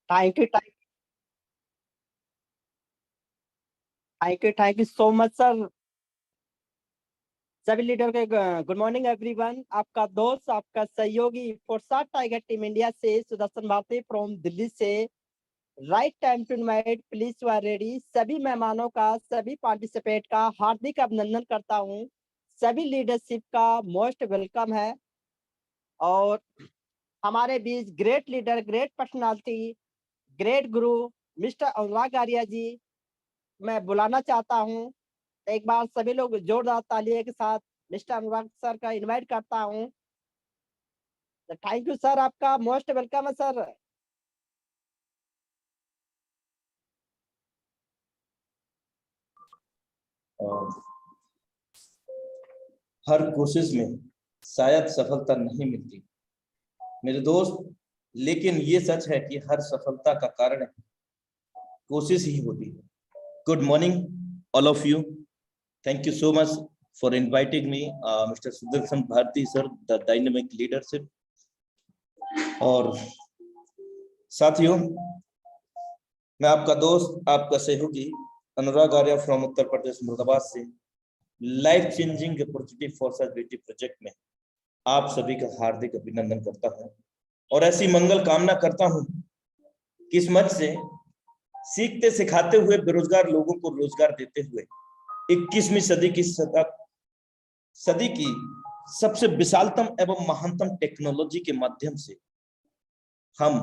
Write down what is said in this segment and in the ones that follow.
Thank you thank you so much sir. सभी leader के good morning everyone. आपका दोस्त, आपका सहयोगी फॉरसाट टाइगर टीम इंडिया से सुदर्शन भारती फ्रॉम दिल्ली से। Right time to invite, please you are ready. सभी मेहमानों का, सभी पार्टिसिपेट का हार्दिक अभिनंदन करता हूं। सभी लीडरशिप का मोस्ट वेलकम है। और हमारे बीच great leader, great personality, great guru mister Anurag Arya ji मैं बुलाना चाहता हूं। एक बार सभी लोग जोरदार तालियों के साथ मिस्टर अनुराग सर का इनवाइट करता हूं। थैंक यू सर, आपका मोस्ट वेलकम है सर। हर कोशिश में शायद सफलता नहीं मिलती मेरे दोस्त, लेकिन ये सच है कि हर सफलता का कारण कोशिश ही होती है। Good morning all of you. Thank you so much for inviting me mister Sudarshan Bharti sir, the dynamic leadership. और साथियों, मैं आपका दोस्त, आपका सहयोगी अनुराग आर्या फ्रॉम उत्तर प्रदेश मुरादाबाद से life changing opportunity for servility project में आप सभी का हार्दिक अभिनंदन करता हूं और ऐसी मंगल कामना करता हूं कि इस मंच से सीखते सिखाते हुए बेरोजगार लोगों को रोजगार देते हुए 21वीं सदी की सबसे विशालतम एवं महानतम टेक्नोलॉजी के माध्यम से हम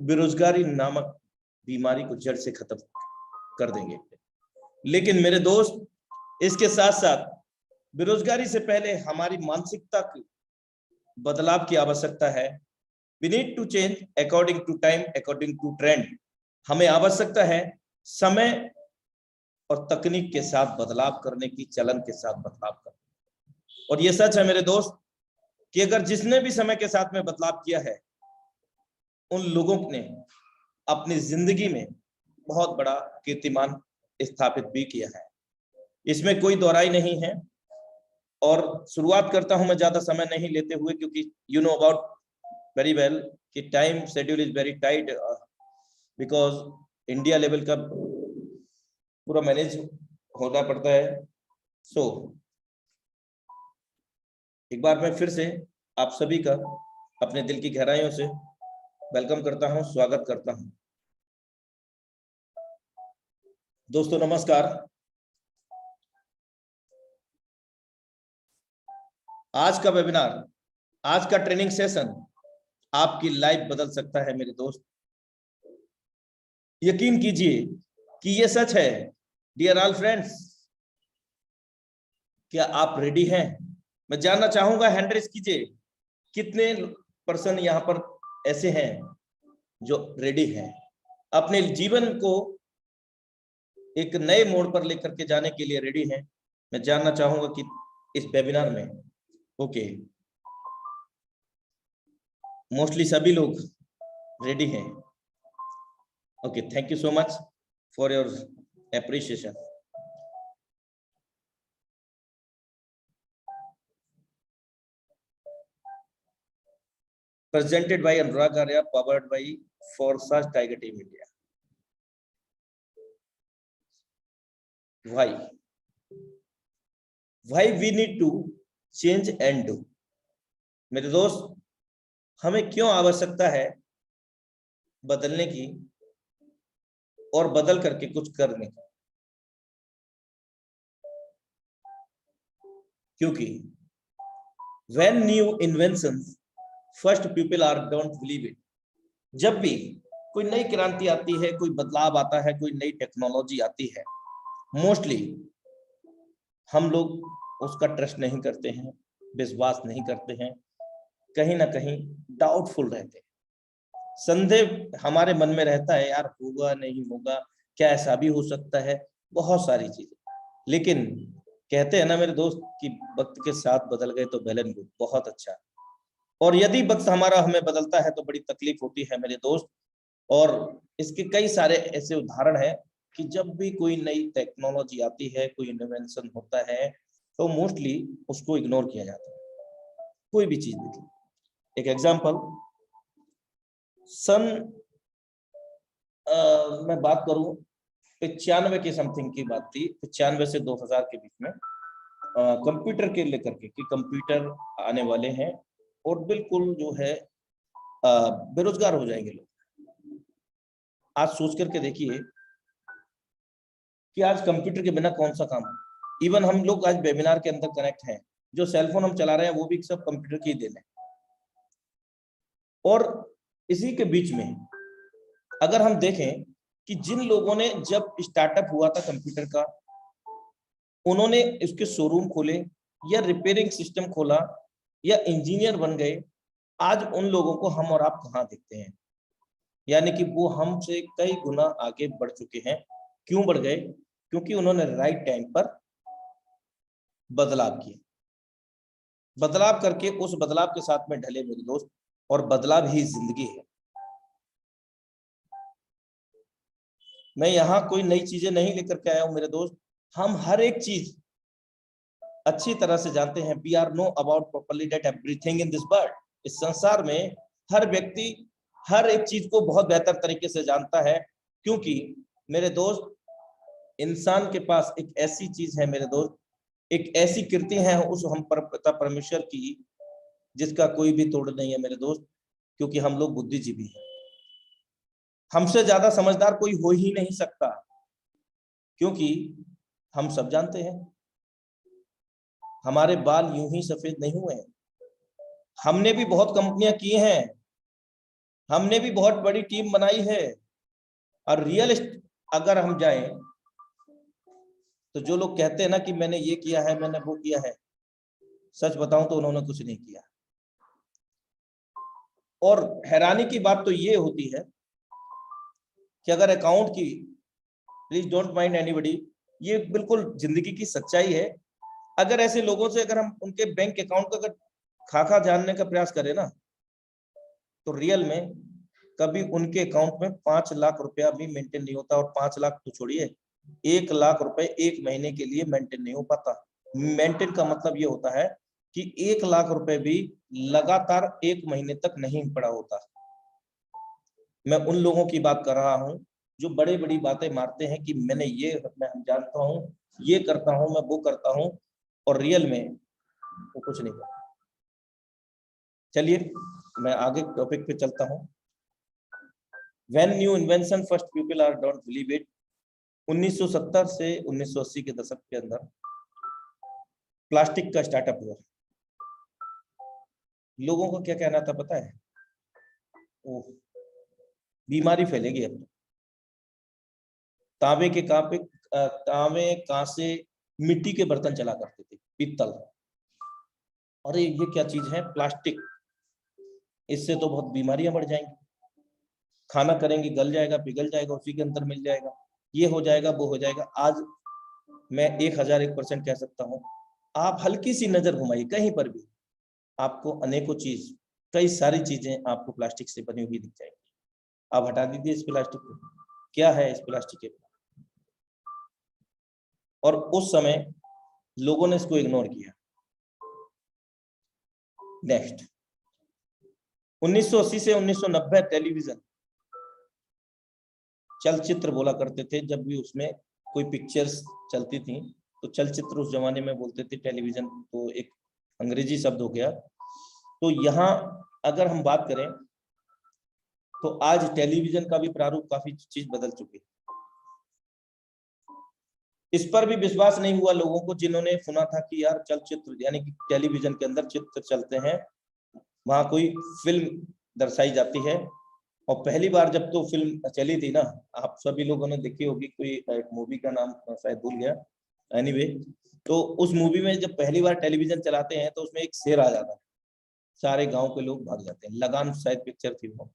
बेरोजगारी नामक बीमारी को जड़ से खत्म कर देंगे। लेकिन मेरे दोस्त, इसके साथ साथ बेरोजगारी से पहले हमारी मानसिकता की बदलाव की आवश्यकता है। We need to change according to time, according to trend। हमें आवश्यकता है समय और तकनीक के साथ बदलाव करने की, चलन के साथ बदलाव करने। और ये सच है मेरे दोस्त कि अगर जिसने भी समय के साथ में बदलाव किया है, उन लोगों ने अपनी जिंदगी में बहुत बड़ा कीर्तिमान स्थापित भी किया है, इसमें कोई दोहराई नहीं है। और शुरुआत करता हूं मैं ज्यादा समय नहीं लेते हुए, क्योंकि you know about very well कि time schedule is very tight, because India level का पूरा मैनेज होना पड़ता है। सो एक बार मैं फिर से आप सभी का अपने दिल की गहराइयों से वेलकम करता हूं, स्वागत करता हूं। दोस्तों नमस्कार। आज का वेबिनार, आज का ट्रेनिंग सेशन आपकी लाइफ बदल सकता है मेरे दोस्त। यकीन कीजिए कि यह सच है। डियर ऑल फ्रेंड्स, क्या आप रेडी हैं? मैं जानना चाहूंगा, हैंड रेज कीजिए, कितने पर्सन यहां पर ऐसे हैं जो रेडी हैं अपने जीवन को एक नए मोड़ पर लेकर के जाने के लिए रेडी हैं। मैं जानना चाहूंगा कि इस वेबिनार में ओके मोस्टली सभी लोग रेडी हैं। Okay, thank you so much for your appreciation. presented by Anurag Arya, powered by Forsyth Tiger Team India। Why we need to change and do? मेरे दोस्त, हमें क्यों आवश्यकता है बदलने की और बदल करके कुछ करने की? क्योंकि when new inventions first people are don't believe it। जब भी कोई नई क्रांति आती है, कोई बदलाव आता है, कोई नई टेक्नोलॉजी आती है, मोस्टली हम लोग उसका ट्रस्ट नहीं करते हैं, विश्वास नहीं करते हैं, कहीं ना कहीं डाउटफुल रहते हैं, संदेह हमारे मन में रहता है, यार होगा नहीं होगा, क्या ऐसा भी हो सकता है, बहुत सारी चीजें। लेकिन कहते हैं ना मेरे दोस्त कि वक्त के साथ बदल गए तो वेल एंड गुड, बहुत अच्छा। और यदि वक्त हमारा हमें बदलता है तो बड़ी तकलीफ होती है मेरे दोस्त। और इसके कई सारे ऐसे उदाहरण हैं कि जब भी कोई नई टेक्नोलॉजी आती है, कोई इन्वेंशन होता है, तो मोस्टली उसको इग्नोर किया जाता है। कोई भी चीज देखिए, एक एग्जांपल, सन मैं बात करूं 95 के समथिंग की बात थी, 95 से 2000 के बीच में कंप्यूटर के लेकर के कि कंप्यूटर आने वाले हैं और बिल्कुल जो है बेरोजगार हो जाएंगे लोग। आज सोच करके देखिए कि आज कंप्यूटर के बिना कौन सा काम है। इवन हम लोग आज वेबिनार के अंदर कनेक्ट हैं, जो सेलफोन हम चला रहे हैं वो भी सब कंप्यूटर की देन है। और इसी के बीच में अगर हम देखें कि जिन लोगों ने जब स्टार्टअप हुआ था कंप्यूटर का, उन्होंने इसके शोरूम खोले या रिपेयरिंग सिस्टम खोला या इंजीनियर बन गए, आज उन लोगों को हम और आप कहाँ देखते हैं? यानी कि वो हमसे कई गुना आगे बढ़ चुके हैं। क्यों बढ़ गए? क्योंकि उन्होंने राइट टाइम पर बदलाव किए, बदलाव करके उस बदलाव के साथ में ढले मेरे दोस्त, और बदलाव ही जिंदगी है। मैं यहाँ कोई नई चीजें नहीं लेकर के आया हूं मेरे दोस्त, हम हर एक चीज अच्छी तरह से जानते हैं। We are know about properly that everything in this world. इस संसार में हर व्यक्ति हर एक चीज को बहुत बेहतर तरीके से जानता है, क्योंकि मेरे दोस्त इंसान के पास एक ऐसी चीज है मेरे दोस्त, एक ऐसी कृति है उस हम पिता परमेश्वर की, जिसका कोई भी तोड़ नहीं है मेरे दोस्त। क्योंकि हम लोग बुद्धिजीवी हैं, हमसे ज्यादा समझदार कोई हो ही नहीं सकता, क्योंकि हम सब जानते हैं हमारे बाल यूं ही सफेद नहीं हुए हैं। हमने भी बहुत कंपनियां की हैं, हमने भी बहुत बड़ी टीम बनाई है, और रियल अगर हम जाएं तो जो लोग कहते हैं ना कि मैंने ये किया है, मैंने वो किया है, सच बताऊं तो उन्होंने कुछ नहीं किया। और हैरानी की बात तो ये होती है कि अगर अकाउंट की, प्लीज डोंट माइंड एनीबॉडी, ये बिल्कुल जिंदगी की सच्चाई है। अगर ऐसे लोगों से अगर हम उनके बैंक अकाउंट का अगर खाका जानने का प्रयास करें ना, तो रियल में कभी उनके अकाउंट में 5 लाख रुपया भी मेंटेन नहीं होता। और 5 लाख तो छोड़िए, 1 लाख रुपए एक महीने के लिए मेंटेन नहीं हो पाता। मेंटेन का मतलब ये होता है कि 1 लाख रुपए भी लगातार 1 महीने तक नहीं पड़ा होता। मैं उन लोगों की बात कर रहा हूं जो बड़े बड़ी बातें मारते हैं कि मैंने ये, मैं जानता हूं, ये करता हूं, मैं वो करता हूं, और रियल में वो कुछ नहीं करता। चलिए मैं आगे टॉपिक पे चलता हूं। When new invention first people are don't believe it। 1970 से 1980 के दशक के अंदर प्लास्टिक का स्टार्टअप हुआ। लोगों का क्या कहना था पता है? ओह, बीमारी फैलेगी अब। तांबे कांसे मिट्टी के बर्तन चला करते थे, पीतल। अरे ये क्या चीज है? प्लास्टिक, इससे तो बहुत बीमारियां बढ़ जाएंगी। खाना करेंगे गल जाएगा, पिघल जाएगा, उसी के अंदर मिल जाएगा, ये हो जाएगा, वो हो जाएगा। आज मैं 1001% कह सकता हूँ, आप हल्की सी नजर घुमाइए कहीं पर भी, आपको अनेकों चीज, कई सारी चीजें आपको प्लास्टिक से बनी हुई दिख जाएगी। आप हटा दीजिए इस प्लास्टिक को, क्या है इस प्लास्टिक के? और उस समय लोगों ने इसको इग्नोर किया। नेक्स्ट 1980 से 1990 टेलीविजन, चलचित्र बोला करते थे। जब भी उसमें कोई पिक्चर्स चलती थी तो चलचित्र उस जमाने में बोलते थे, टेलीविजन तो एक अंग्रेजी शब्द हो गया। तो यहाँ अगर हम बात करें तो आज टेलीविजन का भी प्रारूप, काफी चीज बदल चुकी है। इस पर भी विश्वास नहीं हुआ लोगों को, जिन्होंने सुना था कि यार चलचित्र यानी कि टेलीविजन के अंदर चित्र चलते हैं, वहां कोई फिल्म दर्शाई जाती है। और पहली बार जब तो फिल्म चली थी ना, आप सभी लोगों ने देखी होगी, कोई एक मूवी का नाम शायद भूल गया, एनीवे, तो उस मूवी में जब पहली बार टेलीविजन चलाते हैं तो उसमें एक शेर आ जाता है, सारे गांव के लोग भाग जाते हैं। लगान शायद पिक्चर थी वो।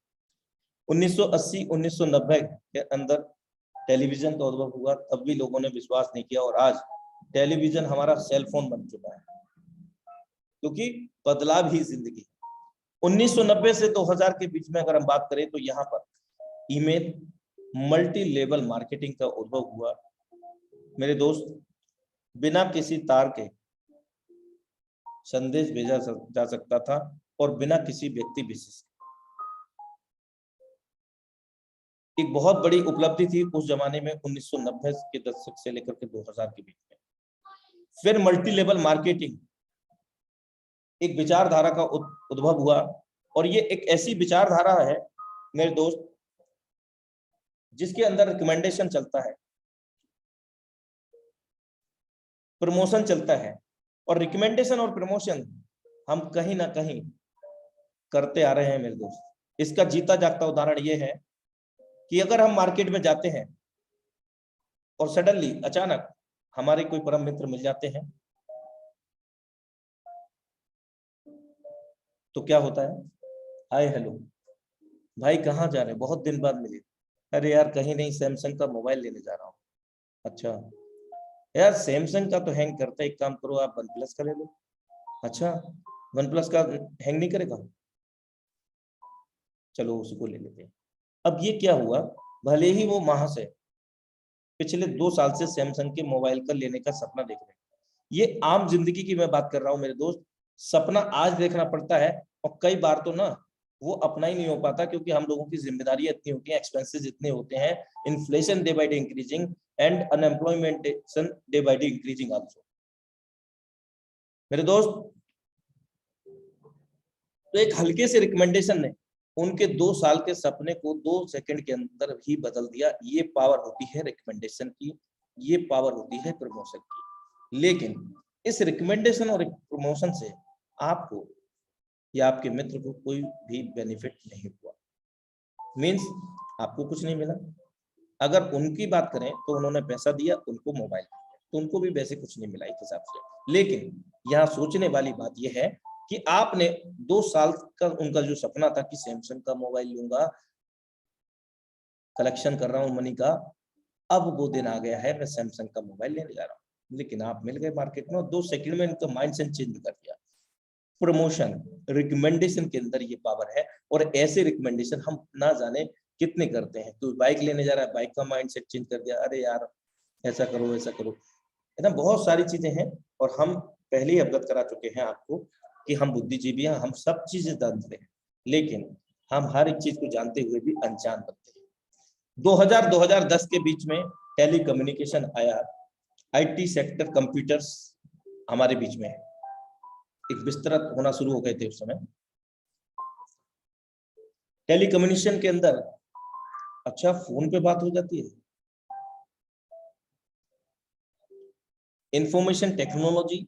1980-1990 के अंदर टेलीविजन का उद्भव हुआ, तब भी लोगों ने विश्वास नहीं किया, और आज टेलीविजन हमारा सेल फोन बन चुका है, क्योंकि बदलाव ही जिंदगी। 1990 से 2000 के बीच में अगर हम बात करें तो यहाँ पर ईमेल मल्टी लेवल मार्केटिंग का उद्भव हुआ मेरे दोस्त। बिना किसी तार के संदेश भेजा जा सकता था, और बिना किसी व्यक्ति विशेष। एक बहुत बड़ी उपलब्धि थी उस जमाने में, 1990 के दशक से लेकर के 2000 के बीच में। फिर मल्टी लेवल मार्केटिंग एक विचारधारा का उद्भव हुआ, और ये एक ऐसी विचारधारा है मेरे दोस्त जिसके अंदर रिकमेंडेशन चलता है, प्रमोशन चलता है, और रिकमेंडेशन और प्रमोशन हम कहीं ना कहीं करते आ रहे हैं मेरे दोस्त। इसका जीता जागता उदाहरण ये है कि अगर हम मार्केट में जाते हैं और सडनली अचानक हमारे कोई परम मित्र मिल जाते हैं, तो क्या होता है, हाय हेलो भाई कहाँ जा रहे हैं, बहुत दिन बाद मिले, अरे यार कहीं नहीं, सैमसंग का मोबाइल लेने जा रहा हूँ। अच्छा यार सैमसंग का तो हैंग करता है, एक काम करो आप वन प्लस का ले लो। अच्छा वन प्लस का हैंग नहीं करेगा, चलो उसको ले लेते हैं। अब ये क्या हुआ, भले ही वो वहां से पिछले 2 साल से सैमसंग के मोबाइल का लेने का सपना देख रहे हैं, ये आम जिंदगी की मैं बात कर रहा हूँ मेरे दोस्त। सपना आज देखना पड़ता है, और कई बार तो ना वो अपना ही नहीं हो पाता, क्योंकि हम लोगों की जिम्मेदारियां इतनी होती हैं, एक्सपेंसेस इतने होते हैं, inflation day by day increasing and unemploymentation day by day increasing also मेरे दोस्त। तो एक हल्के से रिकमेंडेशन ने उनके 2 साल के सपने को 2 सेकंड के अंदर ही बदल दिया। ये पावर होती है रिकमेंडेशन की, ये पावर होती है प्रमोशन की। लेकिन इस रिकमेंडेशन और प्रमोशन से आपको या आपके मित्र को कोई भी बेनिफिट नहीं हुआ, मीन्स आपको कुछ नहीं मिला। अगर उनकी बात करें तो उन्होंने पैसा दिया, उनको मोबाइल दिया, तो उनको भी वैसे कुछ नहीं मिला एक हिसाब से। लेकिन यहाँ सोचने वाली बात यह है कि आपने 2 साल का उनका जो सपना था कि सैमसंग का मोबाइल लूंगा, कलेक्शन कर रहा हूं मनी का, अब वो दिन आ गया है मैं सैमसंग का मोबाइल लेने जा रहा हूँ। लेकिन आप मिल गए मार्केट में, 2 सेकंड में इनका माइंडसेट चेंज कर दिया। प्रमोशन रिकमेंडेशन के अंदर ये पावर है, और ऐसे रिकमेंडेशन हम ना जाने कितने करते हैं। तो बाइक लेने जा रहा है, बाइक का माइंडसेट चेंज कर दिया, अरे यार ऐसा करो ऐसा करो, है ना, बहुत सारी चीजें हैं। और हम पहले ही अवगत करा चुके हैं आपको कि हम बुद्धिजीवी हैं, हम सब चीजें जानते हैं, लेकिन हम हर एक चीज को जानते हुए भी अनजान बनते हैं। 2000-2010 के बीच में टेली कम्युनिकेशन आया, आईटी सेक्टर, कंप्यूटर्स हमारे बीच में एक विस्तृत होना शुरू हो गए थे उस समय। टेली कम्युनिकेशन के अंदर अच्छा फोन पे बात हो जाती है, इंफॉर्मेशन टेक्नोलॉजी,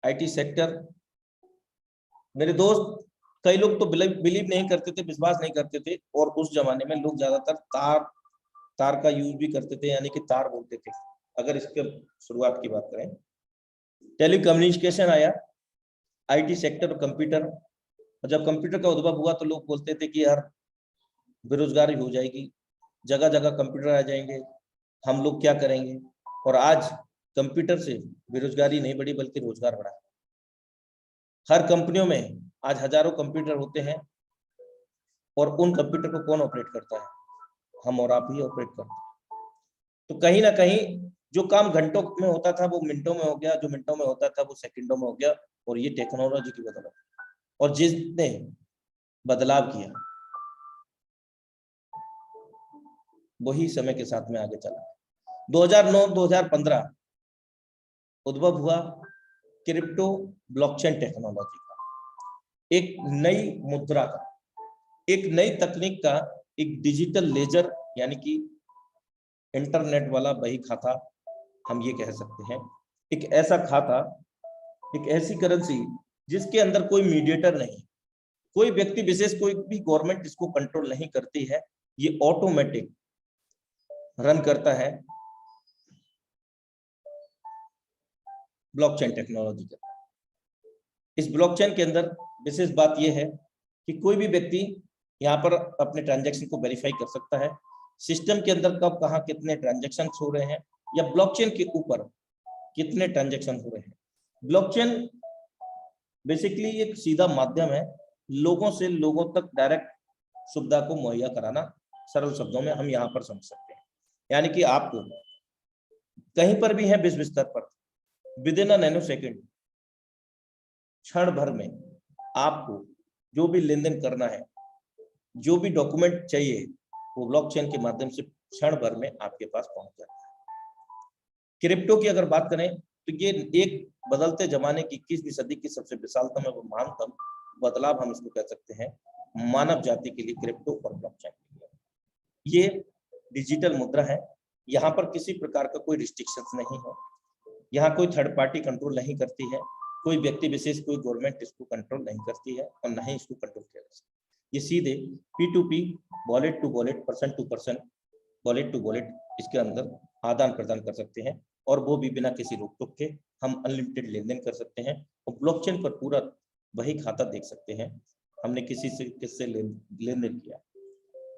आईटी सेक्टर मेरे दोस्त, कई लोग तो बिलीव नहीं करते थे, विश्वास नहीं करते थे, और उस जमाने में लोग ज्यादातर तार का यूज भी करते थे, यानी कि तार बोलते थे। अगर इसके शुरुआत की बात करें, टेलीकम्युनिकेशन आया, आईटी सेक्टर, कंप्यूटर, और जब कंप्यूटर का उद्भव हुआ तो लोग बोलते थे कि यार बेरोजगारी हो जाएगी, जगह जगह कंप्यूटर आ जाएंगे, हम लोग क्या करेंगे। और आज कंप्यूटर से बेरोजगारी नहीं बढ़ी बल्कि रोजगार बढ़ा। हर कंपनियों में आज हजारों कंप्यूटर होते हैं, और उन कंप्यूटर को कौन ऑपरेट करता है, हम और आप ही ऑपरेट करते हैं। तो कहीं ना कहीं जो काम घंटों में होता था वो मिनटों में हो गया, जो मिनटों में होता था वो सेकंडों में हो गया, और ये टेक्नोलॉजी की बदौलत। और जिसने बदलाव किया वही समय के साथ में आगे चला। 2009-2015 उद्भव हुआ क्रिप्टो ब्लॉकचेन टेक्नोलॉजी का, एक नई मुद्रा का, एक नई तकनीक का, एक डिजिटल लेजर, यानी कि इंटरनेट वाला बही खाता हम ये कह सकते हैं। एक ऐसा खाता, एक ऐसी करेंसी जिसके अंदर कोई मीडिएटर नहीं, कोई व्यक्ति विशेष, कोई भी गवर्नमेंट इसको कंट्रोल नहीं करती है, ये ऑटोमेटिक रन करता है ब्लॉकचेन टेक्नोलॉजी का। इस ब्लॉकचेन के अंदर विशेष बात यह है कि कोई भी व्यक्ति यहाँ पर अपने ट्रांजैक्शन को वेरीफाई कर सकता है, सिस्टम के अंदर कब कहाँ कितने ट्रांजैक्शन हो रहे हैं, या ब्लॉकचेन के ऊपर कितने ट्रांजैक्शन हो रहे हैं। ब्लॉकचेन बेसिकली एक सीधा माध्यम है लोगों से लोगों तक डायरेक्ट सुविधा को मुहैया कराना। सरल शब्दों में हम यहाँ पर समझ सकते हैं, यानी कि आपको कहीं पर भी है विश्व स्तर पर, with in a nano second, क्षण भर में आपको जो भी लेन देन करना है, जो भी डॉक्यूमेंट चाहिए, वो ब्लॉकचेन के माध्यम से क्षण भर में आपके पास पहुंच जाता है। क्रिप्टो की अगर बात करें तो ये एक बदलते जमाने की 21वीं सदी की सबसे विशालतम एवं महानतम बदलाव हम इसको कह सकते हैं मानव जाति के लिए, क्रिप्टो और ब्लॉकचेन के लिए। ये डिजिटल मुद्रा है, यहाँ पर किसी प्रकार का कोई रिस्ट्रिक्शंस नहीं है, यहाँ कोई थर्ड पार्टी कंट्रोल नहीं करती है, कोई व्यक्ति विशेष, कोई गवर्नमेंट इसको कंट्रोल नहीं करती है और न ही इसको कंट्रोल किया जा सकता। ये सीधे P2P, wallet to wallet, person to person, wallet to wallet इसके अंदर आदान प्रदान कर सकते हैं और वो भी बिना किसी रोक टोक के हम अनलिमिटेड लेन देन कर सकते हैं। और ब्लॉकचेन पर पूरा वही खाता देख सकते हैं हमने किसी से किससे लेन देन किया।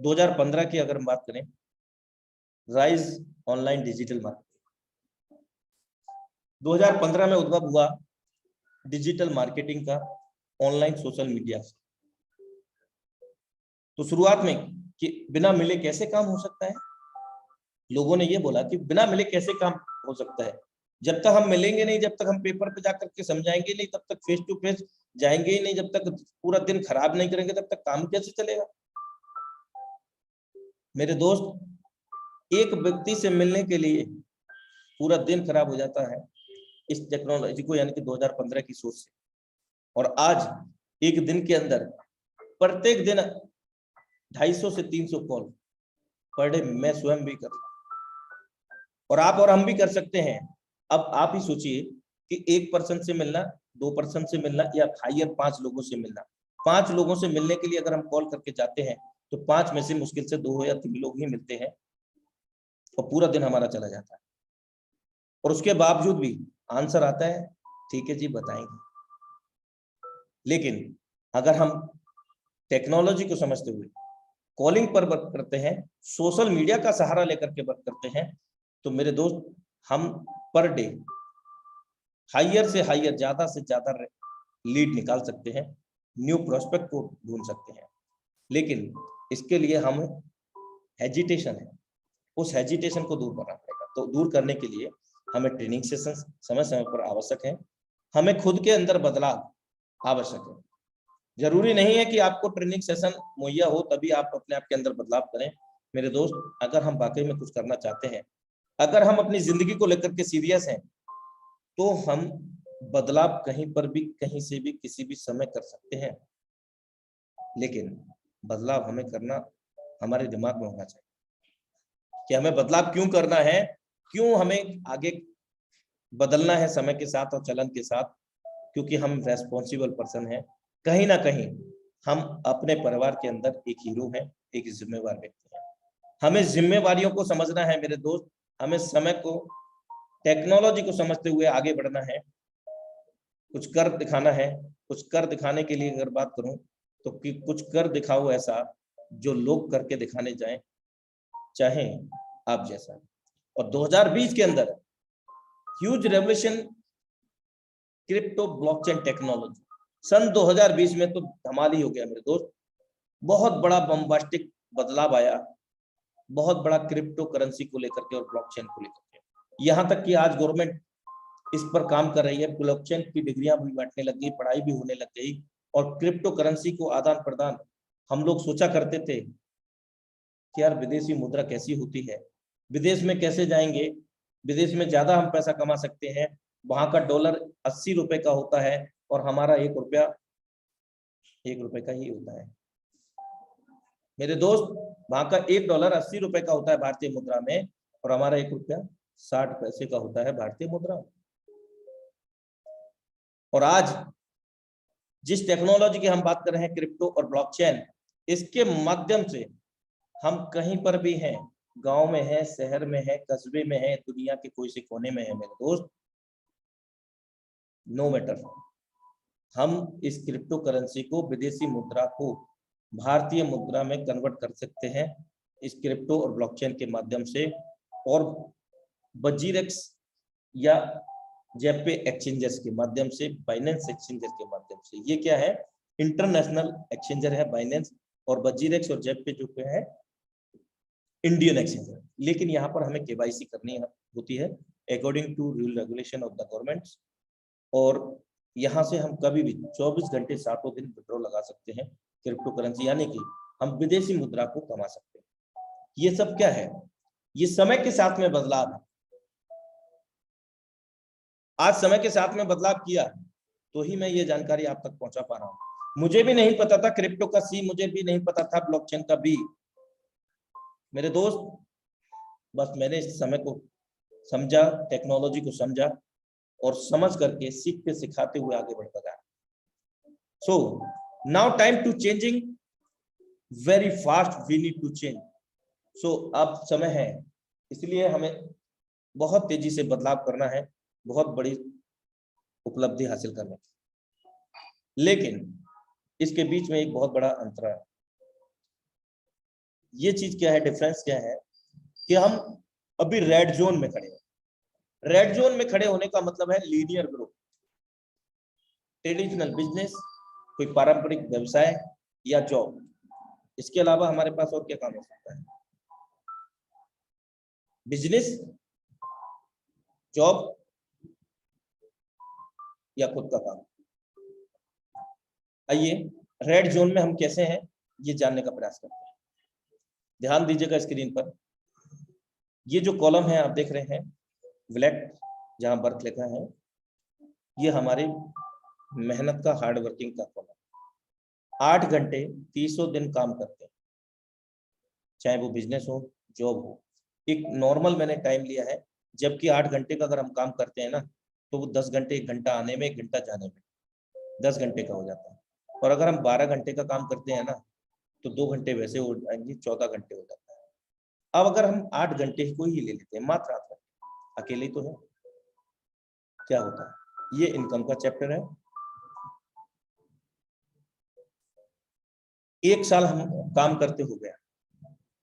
2015 की अगर हम बात करें, राइज ऑनलाइन डिजिटल मार्केटिंग 2015 में उद्भव हुआ डिजिटल मार्केटिंग का ऑनलाइन सोशल मीडिया से। तो शुरुआत में कि बिना मिले कैसे काम हो सकता है, लोगों ने ये बोला कि बिना मिले कैसे काम हो सकता है, जब तक हम मिलेंगे नहीं, जब तक हम पेपर पे जाकर के समझाएंगे नहीं, तब तक फेस टू फेस जाएंगे ही नहीं, जब तक पूरा दिन खराब नहीं करेंगे तब तक काम कैसे चलेगा। मेरे दोस्त, एक व्यक्ति से मिलने के लिए पूरा दिन खराब हो जाता है इस टेक्नोलॉजी को, यानी कि 2015 की सोच से। और आज एक दिन के अंदर प्रत्येक दिन 250 से 300 कॉल पर डे मैं स्वयं भी कर रहा हूं और आप और हम भी कर सकते हैं। अब आप ही सोचिए कि एक पर्सन से मिलना, 2 पर्सन से मिलना या हायर 5 लोगों से मिलना। 5 लोगों से मिलने के लिए अगर हम कॉल करके जाते हैं तो 5 में से मुश्किल से 2 या 3 लोग ही मिलते हैं और पूरा दिन हमारा चला जाता है। और उसके बावजूद भी आंसर आता है, ठीक है जी बताएंगे। लेकिन अगर हम टेक्नोलॉजी को समझते हुए कॉलिंग पर वर्क करते हैं, सोशल मीडिया का सहारा लेकर के वर्क करते हैं, तो मेरे दोस्त हम पर डे हायर से हायर, ज्यादा से ज्यादा लीड निकाल सकते हैं, न्यू प्रोस्पेक्ट को ढूंढ सकते हैं। लेकिन इसके लिए हम हेजिटेशन है, उस हेजिटेशन को दूर करना पड़ेगा। तो दूर करने के लिए हमें ट्रेनिंग सेशन समय समय पर आवश्यक है, हमें खुद के अंदर बदलाव आवश्यक है। जरूरी नहीं है कि आपको ट्रेनिंग सेशन मुहैया हो तभी आप अपने आप के अंदर बदलाव करें। मेरे दोस्त, अगर हम वाकई में कुछ करना चाहते हैं, अगर हम अपनी जिंदगी को लेकर के सीरियस हैं, तो हम बदलाव कहीं पर भी, कहीं से भी, किसी भी समय कर सकते हैं। लेकिन बदलाव हमें करना हमारे दिमाग में होना चाहिए कि हमें बदलाव क्यों करना है, क्यों हमें आगे बदलना है समय के साथ और चलन के साथ। क्योंकि हम रेस्पॉन्सिबल पर्सन हैं, कहीं ना कहीं हम अपने परिवार के अंदर एक हीरो हैं, एक जिम्मेवार व्यक्ति हैं। हमें जिम्मेवारियों को समझना है मेरे दोस्त, हमें समय को, टेक्नोलॉजी को समझते हुए आगे बढ़ना है, कुछ कर दिखाना है। कुछ कर दिखाने के लिए अगर बात करूं तो कि कुछ कर दिखाओ ऐसा जो लोग करके दिखाने जाएं, चाहे आप जैसा। और 2020 के अंदर huge revolution crypto blockchain technology, सन 2020 में तो धमाल ही हो गया मेरे दोस्त। बहुत बड़ा बम्बास्टिक बदलाव आया, बहुत बड़ा क्रिप्टो करेंसी को लेकर के और ब्लॉकचेन को लेकर के। यहाँ तक कि आज गवर्नमेंट इस पर काम कर रही है, ब्लॉकचेन की डिग्रियां भी बांटने लग गई, पढ़ाई भी होने लग गई। और क्रिप्टो करेंसी को आदान प्रदान, हम लोग सोचा करते थे कि यार विदेशी मुद्रा कैसी होती है, विदेश में कैसे जाएंगे, विदेश में ज्यादा हम पैसा कमा सकते हैं, वहां का डॉलर 80 रुपए का होता है और हमारा 1 रुपया 1 रुपए का ही होता है। मेरे दोस्त, वहां का $1 80 रुपए का होता है भारतीय मुद्रा में और हमारा 1 रुपया 60 पैसे का होता है भारतीय मुद्रा में। और आज जिस टेक्नोलॉजी की हम बात कर रहे हैं, क्रिप्टो और ब्लॉकचेन, इसके माध्यम से हम कहीं पर भी हैं, गांव में है, शहर में है, कस्बे में है, दुनिया के कोई से कोने में है मेरे दोस्त, नो मैटर, हम इस क्रिप्टो करेंसी को, विदेशी मुद्रा को भारतीय मुद्रा में कन्वर्ट कर सकते हैं इस क्रिप्टो और ब्लॉकचेन के माध्यम से। और बजीरेक्स या जेपे एक्सचेंजर्स के माध्यम से, बाइनेंस एक्सचेंजर के माध्यम से, ये क्या है, इंटरनेशनल एक्सचेंजर है बाइनेंस, और बजीरेक्स और जेपे जो है इंडियन एक्सचेंजर। लेकिन यहाँ पर हमें केवाईसी करनी होती है according to rule regulation of the government. और यहाँ से हम कभी भी 24 घंटे 7 दिन विड्रॉ लगा सकते हैं क्रिप्टो करेंसी, यानी कि हम विदेशी मुद्रा को कमा सकते हैं। ये सब क्या है? ये समय के साथ में बदलाव है। आज समय के साथ में बदलाव किया तो ही मैं ये जानकारी आप तक पहुंचा पा रहा हूं। मुझे भी नहीं पता था क्रिप्टो का सी, मुझे भी नहीं पता था ब्लॉकचेन का बी। मेरे दोस्त, बस मैंने इस समय को समझा, टेक्नोलॉजी को समझा और समझ करके सीखते सिखाते हुए आगे बढ़ता गया। So now time to changing very fast, we need to change. So अब समय है, इसलिए हमें बहुत तेजी से बदलाव करना है, बहुत बड़ी उपलब्धि हासिल करने की। लेकिन इसके बीच में एक बहुत बड़ा अंतर है। ये चीज क्या है, डिफरेंस क्या है कि हम अभी रेड जोन में खड़े हैं। रेड जोन में खड़े होने का मतलब है लीनियर ग्रोथ, ट्रेडिशनल बिजनेस, कोई पारंपरिक व्यवसाय या जॉब। इसके अलावा हमारे पास और क्या काम हो सकता है? बिजनेस, जॉब या खुद का काम। आइए रेड जोन में हम कैसे हैं ये जानने का प्रयास करते हैं। ध्यान दीजिएगा स्क्रीन पर, ये जो कॉलम है आप देख रहे हैं ब्लैक, जहां बर्थ लिखा है, ये हमारी मेहनत का, हार्ड वर्किंग का कॉलम। 8 घंटे 300 दिन काम करते हैं, चाहे वो बिजनेस हो, जॉब हो। एक नॉर्मल मैंने टाइम लिया है, जबकि 8 घंटे का अगर हम काम करते हैं ना, तो वो 10 घंटे, 1 घंटा आने में, 1 घंटा जाने में, 10 घंटे का हो जाता है। और अगर हम 12 घंटे का काम करते हैं ना, तो 2 घंटे वैसे हो जाएंगे, 14 घंटे हो जाता है। अब अगर हम 8 घंटे को ही ले लेते हैं, मात्र 8 घंटे, अकेले तो है, क्या होता है? ये इनकम का चैप्टर है। 1 साल हम काम करते हो गया।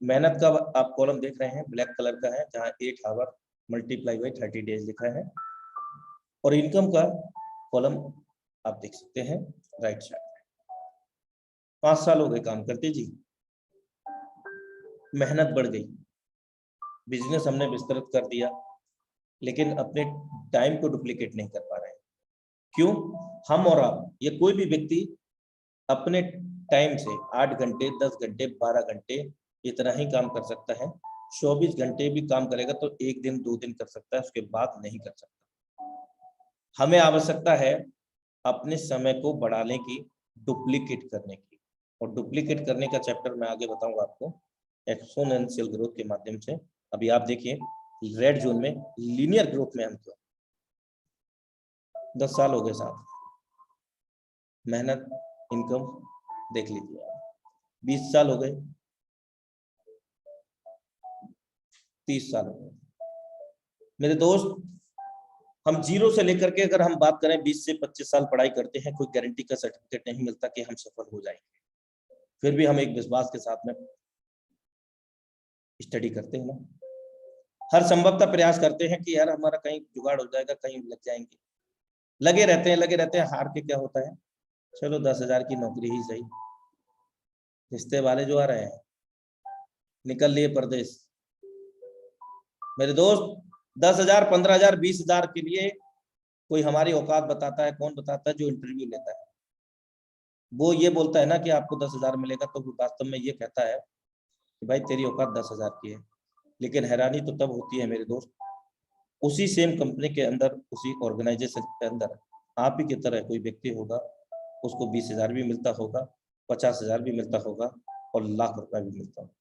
मेहनत का आप कॉलम देख रहे हैं, ब्लैक कलर का है, जहां 8 आवर मल्टीप्लाई बाई 30 डेज लिखा है। और इनकम का कॉलम आप देख सकते हैं राइट साइड में। 5 साल हो गए काम करते जी, मेहनत बढ़ गई, बिजनेस हमने विस्तृत कर दिया, लेकिन अपने टाइम को डुप्लीकेट नहीं कर पा रहे हैं। क्यों? हम और आप, ये कोई भी व्यक्ति अपने टाइम से 8 घंटे, 10 घंटे, 12 घंटे इतना ही काम कर सकता है। 24 घंटे भी काम करेगा तो 1 दिन 2 दिन कर सकता है, उसके बाद नहीं कर सकता। हमें आवश्यकता है अपने समय को बढ़ाने की, डुप्लीकेट करने की। और डुप्लीकेट करने का चैप्टर मैं आगे बताऊंगा आपको एक्सपोनेंशियल ग्रोथ के माध्यम से। अभी आप देखिए रेड जोन में, लीनियर ग्रोथ में हम क्यों। 10 साल हो गए साथ, मेहनत, इनकम देख लीजिए। 20 साल हो गए, 30 साल हो गए। मेरे दोस्त, हम जीरो से लेकर के अगर हम बात करें 20 से 25 साल पढ़ाई करते हैं, कोई गारंटी का सर्टिफिकेट नहीं मिलता कि हम सफल हो जाएंगे। फिर भी हम एक विश्वास के साथ में स्टडी करते हैं ना, हर संभवतः प्रयास करते हैं कि यार हमारा कहीं जुगाड़ हो जाएगा, कहीं लग जाएंगे। लगे रहते हैं, हार के क्या होता है, चलो 10,000 की नौकरी ही सही। रिश्ते वाले जो आ रहे हैं, निकल लिए परदेश। मेरे दोस्त, 10,000, 15,000, 20,000 के लिए कोई हमारी औकात बताता है? कौन बताता है? जो इंटरव्यू लेता है, वो ये बोलता है ना कि आपको 10,000 मिलेगा, तो वो वास्तव में ये कहता है कि भाई तेरी औकात 10,000 की है। लेकिन हैरानी तो तब होती है मेरे दोस्त, उसी सेम कंपनी के अंदर, उसी ऑर्गेनाइजेशन के अंदर आप ही की तरह कोई व्यक्ति होगा, उसको 20,000 भी मिलता होगा, 50,000 भी मिलता होगा और लाख रुपया भी मिलता होगा।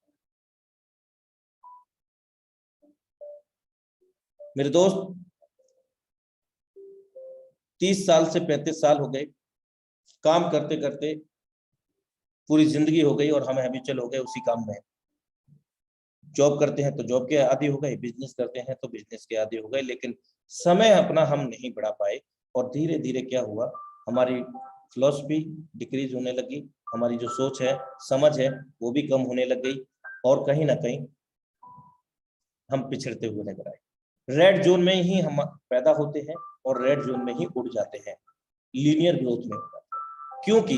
मेरे दोस्त, 30 साल से 35 साल हो गए काम करते करते, पूरी जिंदगी हो गई और हम हैबिचुअल हो गए उसी काम में। जॉब करते हैं तो जॉब के आदी हो गए, बिजनेस करते हैं तो बिजनेस के आदी हो गए, लेकिन समय अपना हम नहीं बढ़ा पाए। और धीरे धीरे क्या हुआ, हमारी फिलॉसफी डिक्रीज होने लगी, हमारी जो सोच है, समझ है, वो भी कम होने लग गई और कहीं ना कहीं हम पिछड़ते हुए नजर आए। रेड जोन में ही हम पैदा होते हैं और रेड जोन में ही उड़ जाते हैं, लीनियर ग्रोथ में, क्योंकि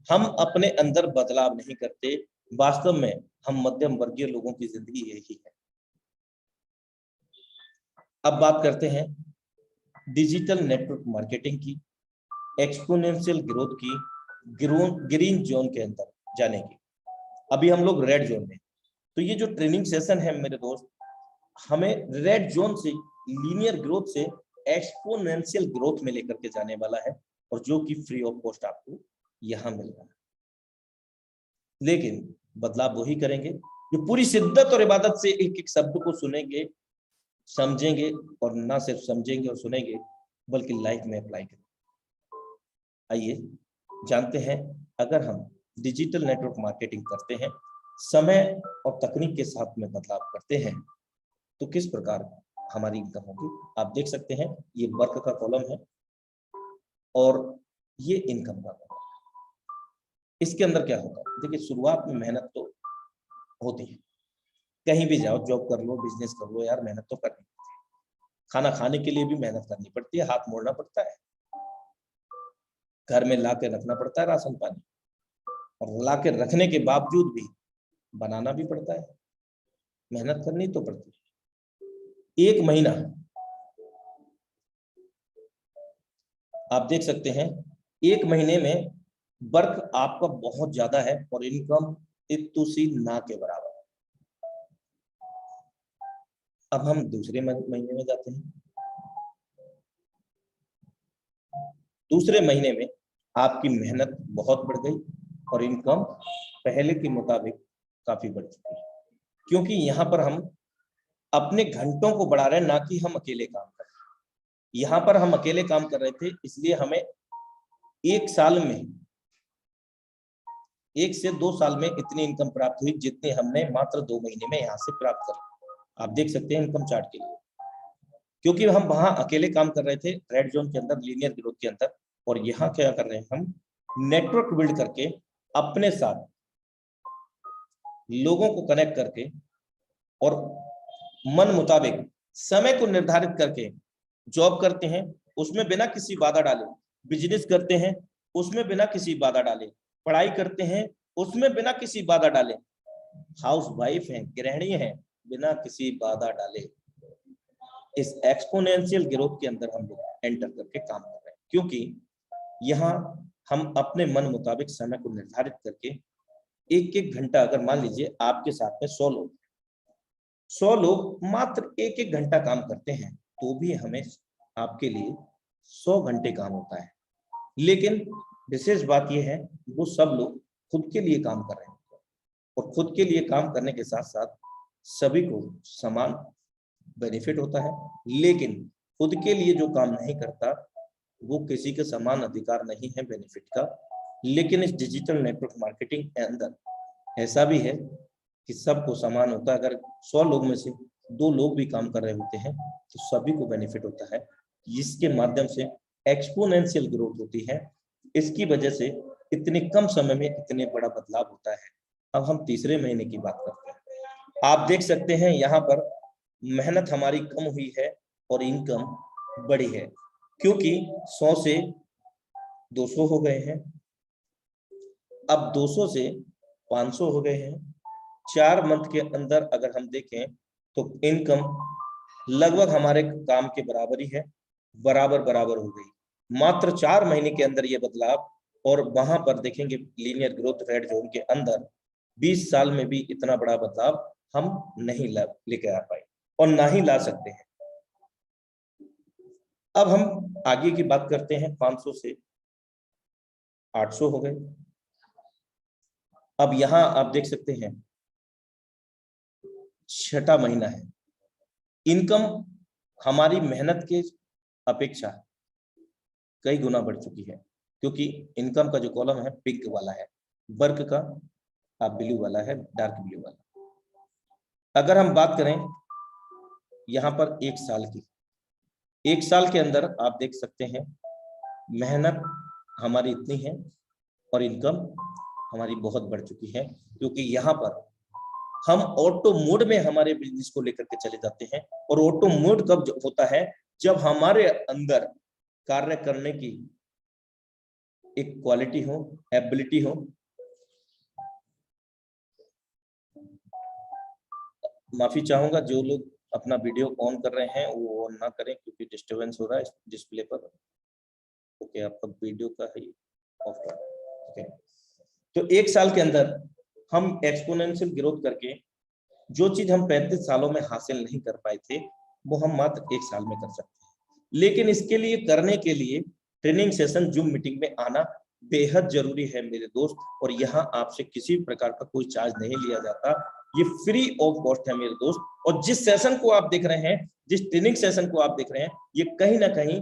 हम अपने अंदर बदलाव नहीं करते। वास्तव में हम मध्यम वर्गीय लोगों की जिंदगी यही है। अब बात करते हैं डिजिटल नेटवर्क मार्केटिंग की, एक्सपोनेंशियल ग्रोथ की, ग्रीन जोन के अंदर जाने की। अभी हम लोग रेड जोन में, तो ये जो ट्रेनिंग सेशन है मेरे दोस्त, हमें रेड जोन से लीनियर ग्रोथ से एक्सपोनेंशियल ग्रोथ में लेकर के जाने वाला है, और जो कि फ्री ऑफ कॉस्ट आपको यहाँ मिल रहा है। लेकिन बदलाव वही करेंगे जो पूरी शिद्दत और इबादत से एक एक शब्द को सुनेंगे, समझेंगे, और ना सिर्फ समझेंगे और सुनेंगे बल्कि लाइफ में अप्लाई करेंगे। आइए जानते हैं, अगर हम डिजिटल नेटवर्क मार्केटिंग करते हैं, समय और तकनीक के साथ में बदलाव करते हैं, तो किस प्रकार हमारी इनकम होगी। आप देख सकते हैं ये वर्क का कॉलम है और ये इनकम का कॉलम। इसके अंदर क्या होगा, देखिए शुरुआत में मेहनत तो होती है, कहीं भी जाओ, जॉब कर लो, बिजनेस कर लो, यार मेहनत तो करनी पड़ती है। खाना खाने के लिए भी मेहनत करनी पड़ती है, हाथ मोड़ना पड़ता है, घर में ला के रखना पड़ता है राशन पानी, और ला के रखने के बावजूद भी बनाना भी पड़ता है, मेहनत करनी तो पड़ती है। एक महीना आप देख सकते हैं, एक महीने में वर्क आपका बहुत ज्यादा है और इनकम इतुसी ना के बराबर। अब हम दूसरे महीने में जाते हैं। दूसरे महीने में आपकी मेहनत बहुत बढ़ गई और इनकम पहले के मुताबिक काफी बढ़ चुकी है, क्योंकि यहाँ पर हम अपने घंटों को बढ़ा रहे हैं, ना कि हम अकेले काम कर रहे हैं। यहाँ पर हम अकेले काम कर रहे थे, इसलिए हमें एक साल में 1 से 2 साल में इतनी इनकम प्राप्त हुई जितनी हमने मात्र 2 महीने में यहाँ से प्राप्त कर। आप देख सकते हैं इनकम चार्ट के लिए, क्योंकि हम वहां अकेले काम कर रहे थे रेड जोन के अंदर, लीनियर ग्रोथ के अंदर, और यहाँ क्या कर रहे हैं, हम नेटवर्क बिल्ड करके अपने साथ लोगों को कनेक्ट करके और मन मुताबिक समय को निर्धारित करके जॉब करते हैं, उसमें बिना किसी बाधा डाले, बिजनेस करते हैं उसमें बिना किसी बाधा डाले, पढ़ाई करते हैं उसमें बिना किसी बाधा डाले, हाउस वाइफ है, गृहिणी है, बिना किसी बाधा डाले। इस एक्सपोनेंशियल ग्रोथ के अंदर हम लोग एंटर करके काम कर रहे हैं, क्योंकि यहाँ हम अपने मन मुताबिक समय को निर्धारित करके एक एक घंटा, अगर मान लीजिए आपके साथ में 100 लोग मात्र एक एक घंटा काम करते हैं, तो भी हमें आपके लिए 100 घंटे काम होता है। लेकिन विशेष बात यह है, वो सब लोग खुद के लिए काम कर रहे हैं, और खुद के लिए काम करने के साथ साथ सभी को समान बेनिफिट होता है। लेकिन खुद के लिए जो काम नहीं करता, वो किसी के समान अधिकार नहीं है बेनिफिट का। लेकिन इस डिजिटल नेटवर्क मार्केटिंग के अंदर ऐसा भी है कि सबको समान होता है। अगर 100 लोग में से 2 लोग भी काम कर रहे होते हैं, तो सभी को बेनिफिट होता है, जिसके माध्यम से एक्सपोनेंशियल ग्रोथ होती है। इसकी वजह से इतने कम समय में इतने बड़ा बदलाव होता है। अब हम तीसरे महीने की बात करते हैं। आप देख सकते हैं यहाँ पर मेहनत हमारी कम हुई है और इनकम बढ़ी है, क्योंकि 100 से 200 हो गए हैं, अब 200 से 500 हो गए हैं। 4 मंथ के अंदर अगर हम देखें तो इनकम लगभग हमारे काम के बराबर ही है, बराबर हो गई मात्र 4 महीने के अंदर ये बदलाव। और वहां पर देखेंगे लीनियर ग्रोथ रेड जोन के अंदर 20 साल में भी इतना बड़ा बदलाव हम नहीं लेके आ पाए और ना ही ला सकते हैं। अब हम आगे की बात करते हैं। 500 से 800 हो गए। अब यहां आप देख सकते हैं 6ठा महीना है, इनकम हमारी मेहनत के अपेक्षा कई गुना बढ़ चुकी है, क्योंकि इनकम का जो कॉलम है पिंक वाला है, वर्क का आप ब्लू वाला है, डार्क ब्लू वाला। अगर हम बात करें यहाँ पर 1 साल की, 1 साल के अंदर आप देख सकते हैं मेहनत हमारी इतनी है और इनकम हमारी बहुत बढ़ चुकी है, क्योंकि यहाँ पर हम ऑटो मोड में हमारे बिजनेस को लेकर के चले जाते हैं। और ऑटो मोड कब होता है, जब हमारे अंदर कार्य करने की एक क्वालिटी हो, एबिलिटी हो। माफी चाहूंगा, जो लोग अपना वीडियो ऑन कर रहे हैं वो ऑन ना करें, क्योंकि डिस्टरबेंस हो रहा है डिस्प्ले पर। ओके, आपका वीडियो का है ऑफ कर। ओके, तो 1 साल के अंदर हम एक्सपोनेंशियल ग्रोथ करके जो चीज हम 35 सालों में हासिल नहीं कर पाए थे वो हम मात्र 1 साल में कर सकते हैं। लेकिन इसके लिए करने के लिए ट्रेनिंग सेशन जूम मीटिंग में आना बेहद जरूरी है मेरे दोस्त। और यहाँ आपसे किसी प्रकार का कोई चार्ज नहीं लिया जाता, ये फ्री ऑफ कॉस्ट है मेरे दोस्त। और जिस सेशन को आप देख रहे हैं, जिस ट्रेनिंग सेशन को आप देख रहे हैं, ये कहीं ना कहीं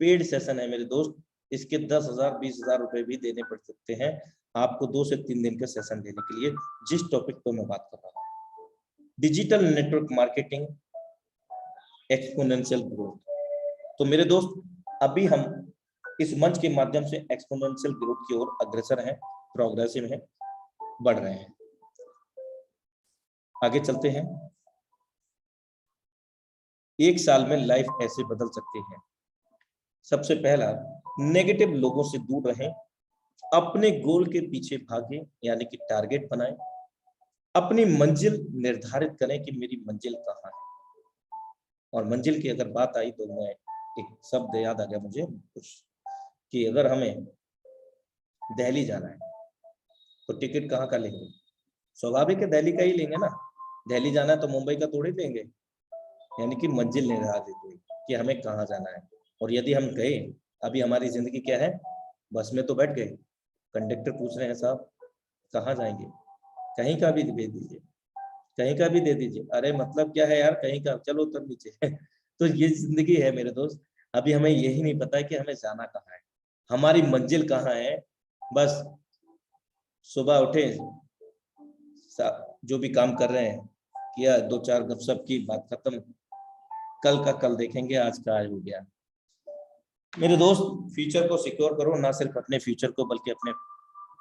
पेड सेशन है मेरे दोस्त। इसके 10,000 20,000 रुपए भी देने पड़ सकते हैं आपको 2 से 3 दिन का सेशन लेने के लिए। जिस टॉपिक पर मैं बात कर रहा हूँ, digital network marketing exponential growth. तो मेरे दोस्त, अभी हम इस मंच के माध्यम से एक्सपोनेंशियल ग्रोथ की ओर अग्रसर हैं, प्रोग्रेसिव हैं, बढ़ रहे हैं। आगे चलते हैं। 1 साल में लाइफ ऐसे बदल सकती है। सबसे पहला, नेगेटिव लोगों से दूर रहें, अपने गोल के पीछे भागें, यानी कि टारगेट बनाएं, अपनी मंजिल निर्धारित करें कि मेरी मंजिल कहाँ है। और मंजिल की अगर बात आई तो मैं एक शब्द याद आ गया मुझे कुछ, कि अगर हमें दिल्ली जाना है तो टिकट कहाँ का लेंगे? स्वाभाविक है दिल्ली का ही लेंगे ना। दिल्ली जाना है तो मुंबई का थोड़ी लेंगे। यानी कि मंजिल निर्धारित हुई कि हमें कहाँ जाना है। और यदि हम गए, अभी हमारी जिंदगी क्या है, बस में तो बैठ गए, कंडक्टर पूछ रहे हैं साहब कहाँ जाएंगे, कहीं का भी भेज दीजिए, कहीं का भी दे दीजिए। अरे मतलब क्या है यार, कहीं का, चलो उतर नीचे। तो ये जिंदगी है मेरे दोस्त। अभी हमें यही नहीं पता है कि हमें जाना कहाँ है, हमारी मंजिल कहाँ है। बस सुबह उठे, जो भी काम कर रहे हैं किया, 2-4 गपशप की, बात खत्म, कल का कल देखेंगे, आज का आज हो गया। मेरे दोस्त, फ्यूचर को सिक्योर करो, ना सिर्फ अपने फ्यूचर को बल्कि अपने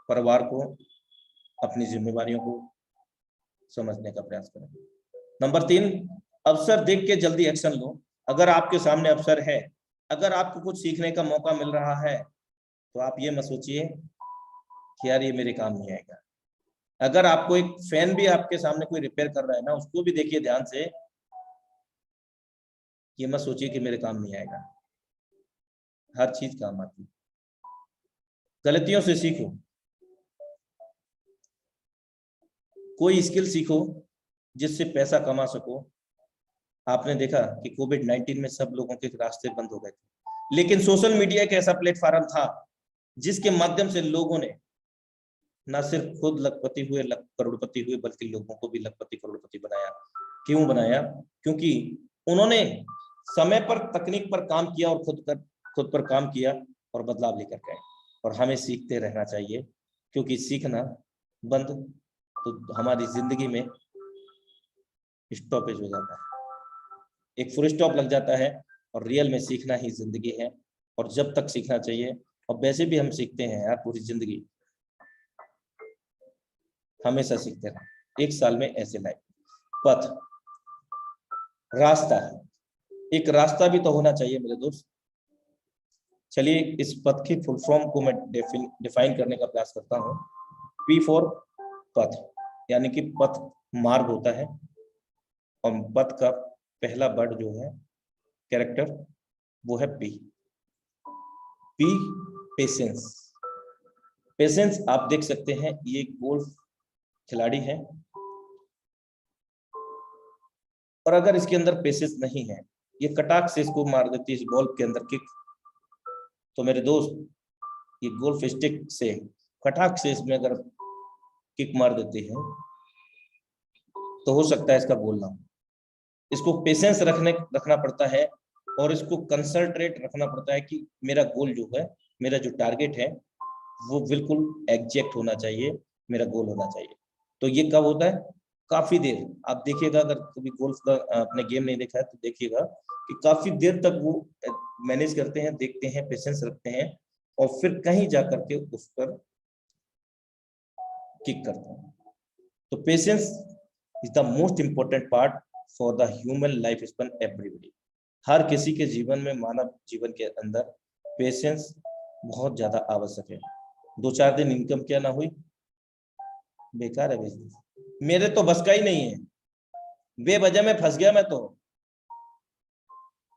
परिवार को, अपनी जिम्मेवारियों को समझने का प्रयास करें। नंबर 3, अवसर देख के जल्दी एक्शन लो। अगर आपके सामने अवसर है, अगर आपको कुछ सीखने का मौका मिल रहा है, तो आप ये मत सोचिए कि यार ये मेरे काम नहीं आएगा। अगर आपको एक फैन भी आपके सामने कोई रिपेयर कर रहा है ना, उसको भी देखिए ध्यान से, ये मत सोचिए कि मेरे काम नहीं आएगा। हर चीज काम आती है। गलतियों से सीखो, कोई स्किल सीखो जिससे पैसा कमा सको। आपने देखा कि कोविड-19 में सब लोगों के रास्ते बंद हो गए थे, लेकिन सोशल मीडिया एक ऐसा प्लेटफॉर्म था जिसके माध्यम से लोगों ने ना सिर्फ खुद लखपति हुए, करोड़पति हुए, बल्कि लोगों को भी लखपति करोड़पति बनाया। क्यों बनाया? क्योंकि उन्होंने समय पर, तकनीक पर काम किया और खुद पर काम किया और बदलाव लेकर गए। और हमें सीखते रहना चाहिए, क्योंकि सीखना बंद तो हमारी जिंदगी में स्टॉपेज हो जाता है, एक फुल स्टॉप लग जाता है। और रियल में सीखना ही जिंदगी है, और जब तक सीखना चाहिए। और वैसे भी हम सीखते हैं यार पूरी जिंदगी, हमेशा सीखते रहो। 1 साल में ऐसे लाइफ पथ, रास्ता, एक रास्ता भी तो होना चाहिए मेरे दोस्त। चलिए इस पथ की फुल फॉर्म को मैं डिफाइन करने का प्रयास करता हूँ। P फॉर पथ, यानी कि पथ मार्ग होता है, और पथ का पहला वर्ड जो है, कैरेक्टर, वो है P। पेशेंस। पेशेंस आप देख सकते हैं, ये गोल्फ खिलाड़ी है, और अगर इसके अंदर पेशेंस नहीं है, ये कटाक से इसको मार देती है इस बॉल के अंदर किक। तो मेरे दोस्त, ये गोल्फ स्टिक से कटाक से इसमें अगर किक मार देते हैं तो हो सकता है इसका गोल ना हो। इसको पेशेंस रखना पड़ता है, और इसको कंसंट्रेट रखना पड़ता है कि मेरा गोल जो है, मेरा जो टारगेट है, वो बिल्कुल एग्जैक्ट होना चाहिए, मेरा गोल होना चाहिए। तो ये कब होता है? काफी देर, आप देखिएगा, अगर कभी गोल्फ का आपने गेम नहीं देखा है तो देखिएगा कि काफी देर तक वो मैनेज करते हैं, देखते हैं, पेशेंस रखते हैं, और फिर कहीं जाकर के उस पर किक करते हैं। तो patience is the most important part for the human life span everybody. हर किसी के जीवन में, मानव जीवन के अंदर पेशेंस बहुत ज्यादा आवश्यक है। 2-4 दिन इनकम क्या ना हुई, बेकार है बिजनेस। मेरे तो बस का ही नहीं है, बेवजह में फंस गया मैं तो।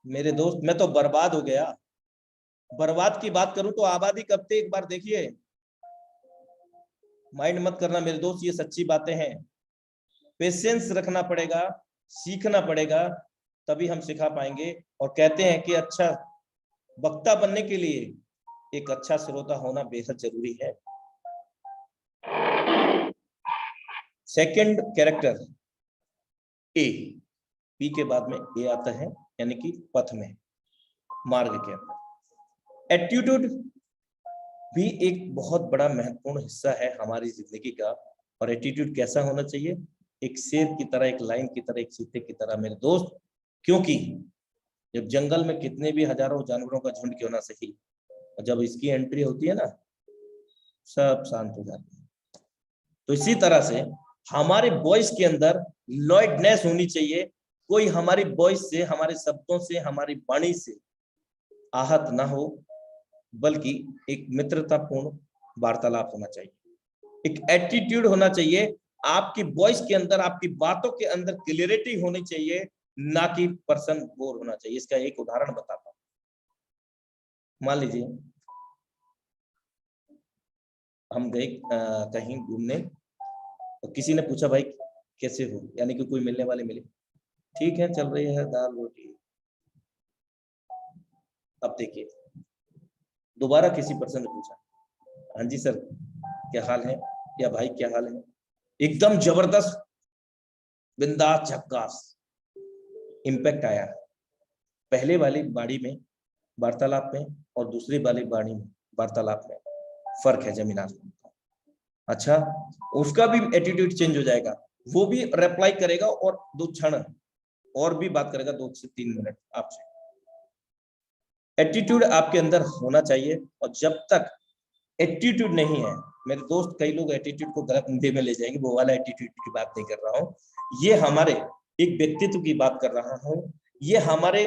मेरे दोस्त, मैं तो बर्बाद हो गया। बर्बाद की बात करूं तो आबादी कब थे, एक बार देखिए। माइंड मत करना मेरे दोस्त, ये सच्ची बातें हैं। पेशेंस रखना पड़ेगा, सीखना पड़ेगा, तभी हम सिखा पाएंगे। और कहते हैं कि अच्छा वक्ता बनने के लिए एक अच्छा श्रोता होना बेहद जरूरी है। सेकंड कैरेक्टर ए, पी के बाद में ए आता है, यानी कि पथ में, मार्ग के अंदर। एटीट्यूड भी एक बहुत बड़ा महत्वपूर्ण हिस्सा है हमारी जिंदगी का। और एटीट्यूड कैसा होना चाहिए? एक शेर की तरह, एक लाइन की तरह, एक चीते की तरह मेरे दोस्त। क्योंकि जब जंगल में कितने भी हजारों जानवरों का झुंड क्यों ना सही, जब इसकी एंट्री होती है ना, सब शांत हो जाते हैं। तो इसी तरह से हमारे वॉइस के अंदर लॉयडनेस होनी चाहिए। कोई हमारी वॉइस से, हमारे शब्दों से, हमारी वाणी से आहत ना हो, बल्कि एक मित्रतापूर्ण वार्तालाप होना चाहिए। एक एटीट्यूड होना चाहिए, आपकी वॉइस के अंदर, आपकी बातों के अंदर क्लियरिटी होनी चाहिए, ना कि पर्सन बोर होना चाहिए। इसका एक उदाहरण बताता हूं। मान लीजिए हम गए कहीं घूमने, तो किसी ने पूछा भाई कैसे हो, यानी कि कोई मिलने वाले मिले, ठीक है चल रही है दाल रोटी। अब देखिए दोबारा किसी पर्सन ने पूछा, हाँ जी सर क्या हाल है, या भाई क्या हाल है, एकदम जबरदस्त बिंदास झक्कास इम्पैक्ट आया पहले वाली बाड़ी में वार्तालाप में और दूसरी वाली बाड़ी में वार्तालाप में। फर्क है जमीन आसमान का। अच्छा, उसका भी एटीट्यूड चेंज हो जाएगा, वो भी रिप्लाई करेगा और 2 क्षण और भी बात करेगा, 2 से 3 मिनट आपसे। एटीट्यूड आपके अंदर होना चाहिए। और जब तक एटीट्यूड नहीं है मेरे दोस्त, कई लोग एटीट्यूड को गलत वे में ले जाएंगे, वो वाला एटीट्यूड की बात नहीं कर रहा हूँ, ये हमारे एक व्यक्तित्व की बात कर रहा हूँ। ये हमारे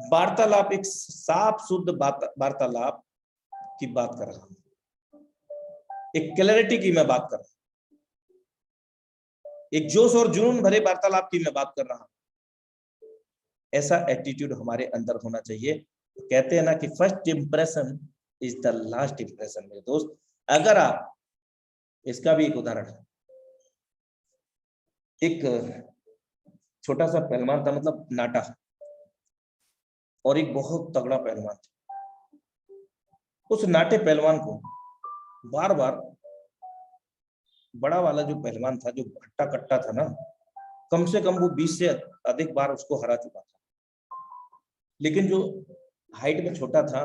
वार्तालाप, एक साफ शुद्ध वार्तालाप की बात कर रहा हूँ, एक क्लैरिटी की मैं बात कर रहा हूँ, एक जोश और जुनून भरे वार्तालाप की मैं बात कर रहा हूँ। ऐसा एटीट्यूड हमारे अंदर होना चाहिए। कहते हैं ना कि first impression is the last impression. मेरे दोस्त, अगर आप, इसका भी एक उदाहरण है, एक छोटा सा पहलवान था, मतलब नाटा, और एक बहुत तगड़ा पहलवान था। उस नाटे पहलवान को बार बार बड़ा वाला जो पहलवान था, जो हट्टा कट्टा था ना, कम से कम वो 20 से अधिक बार उसको हरा चुका था। लेकिन जो हाइट में छोटा था,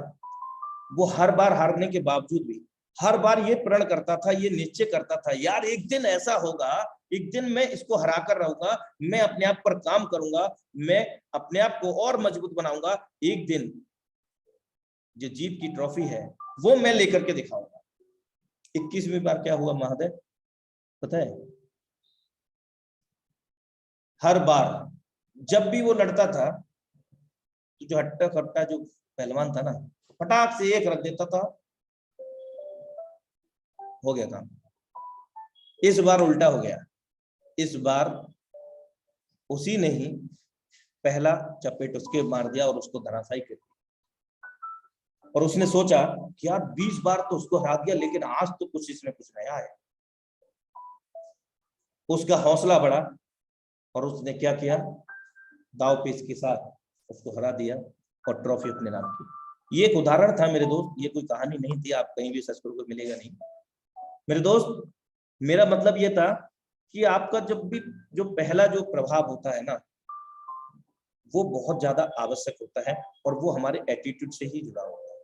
वो हर बार हारने के बावजूद भी हर बार ये प्रण करता था, ये निश्चय करता था, यार एक दिन ऐसा होगा, एक दिन मैं इसको हरा कर रहूंगा, मैं अपने आप पर काम करूंगा, मैं अपने आप को और मजबूत बनाऊंगा, एक दिन जो जीत की ट्रॉफी है वो मैं लेकर के दिखाऊंगा। 21वीं बार क्या हुआ महादेव पता है? हर बार जब भी वो लड़ता था, तो जो हट्टा कट्टा जो पहलवान था ना, फटाक से एक रख देता था, हो गया काम। इस बार उल्टा हो गया। इस बार उसी ने ही पहला चपेट उसके मार दिया और उसको धराशायी कर दिया। और उसने सोचा कि यार 20 बार तो उसको हरा दिया, लेकिन आज तो कुछ इसमें कुछ नया है। उसका हौसला बढ़ा और उसने क्या किया, दाव पेच के साथ उसको हरा दिया और ट्रॉफी अपने नाम की। ये एक उदाहरण था मेरे दोस्त, ये कोई कहानी नहीं थी, आप कहीं भी सर्च करोगे मिलेगा नहीं। मेरे दोस्त, मेरा मतलब ये था कि आपका जब भी जो पहला जो प्रभाव होता है ना, वो बहुत ज्यादा आवश्यक होता है, और वो हमारे एटीट्यूड से ही जुड़ा होता है।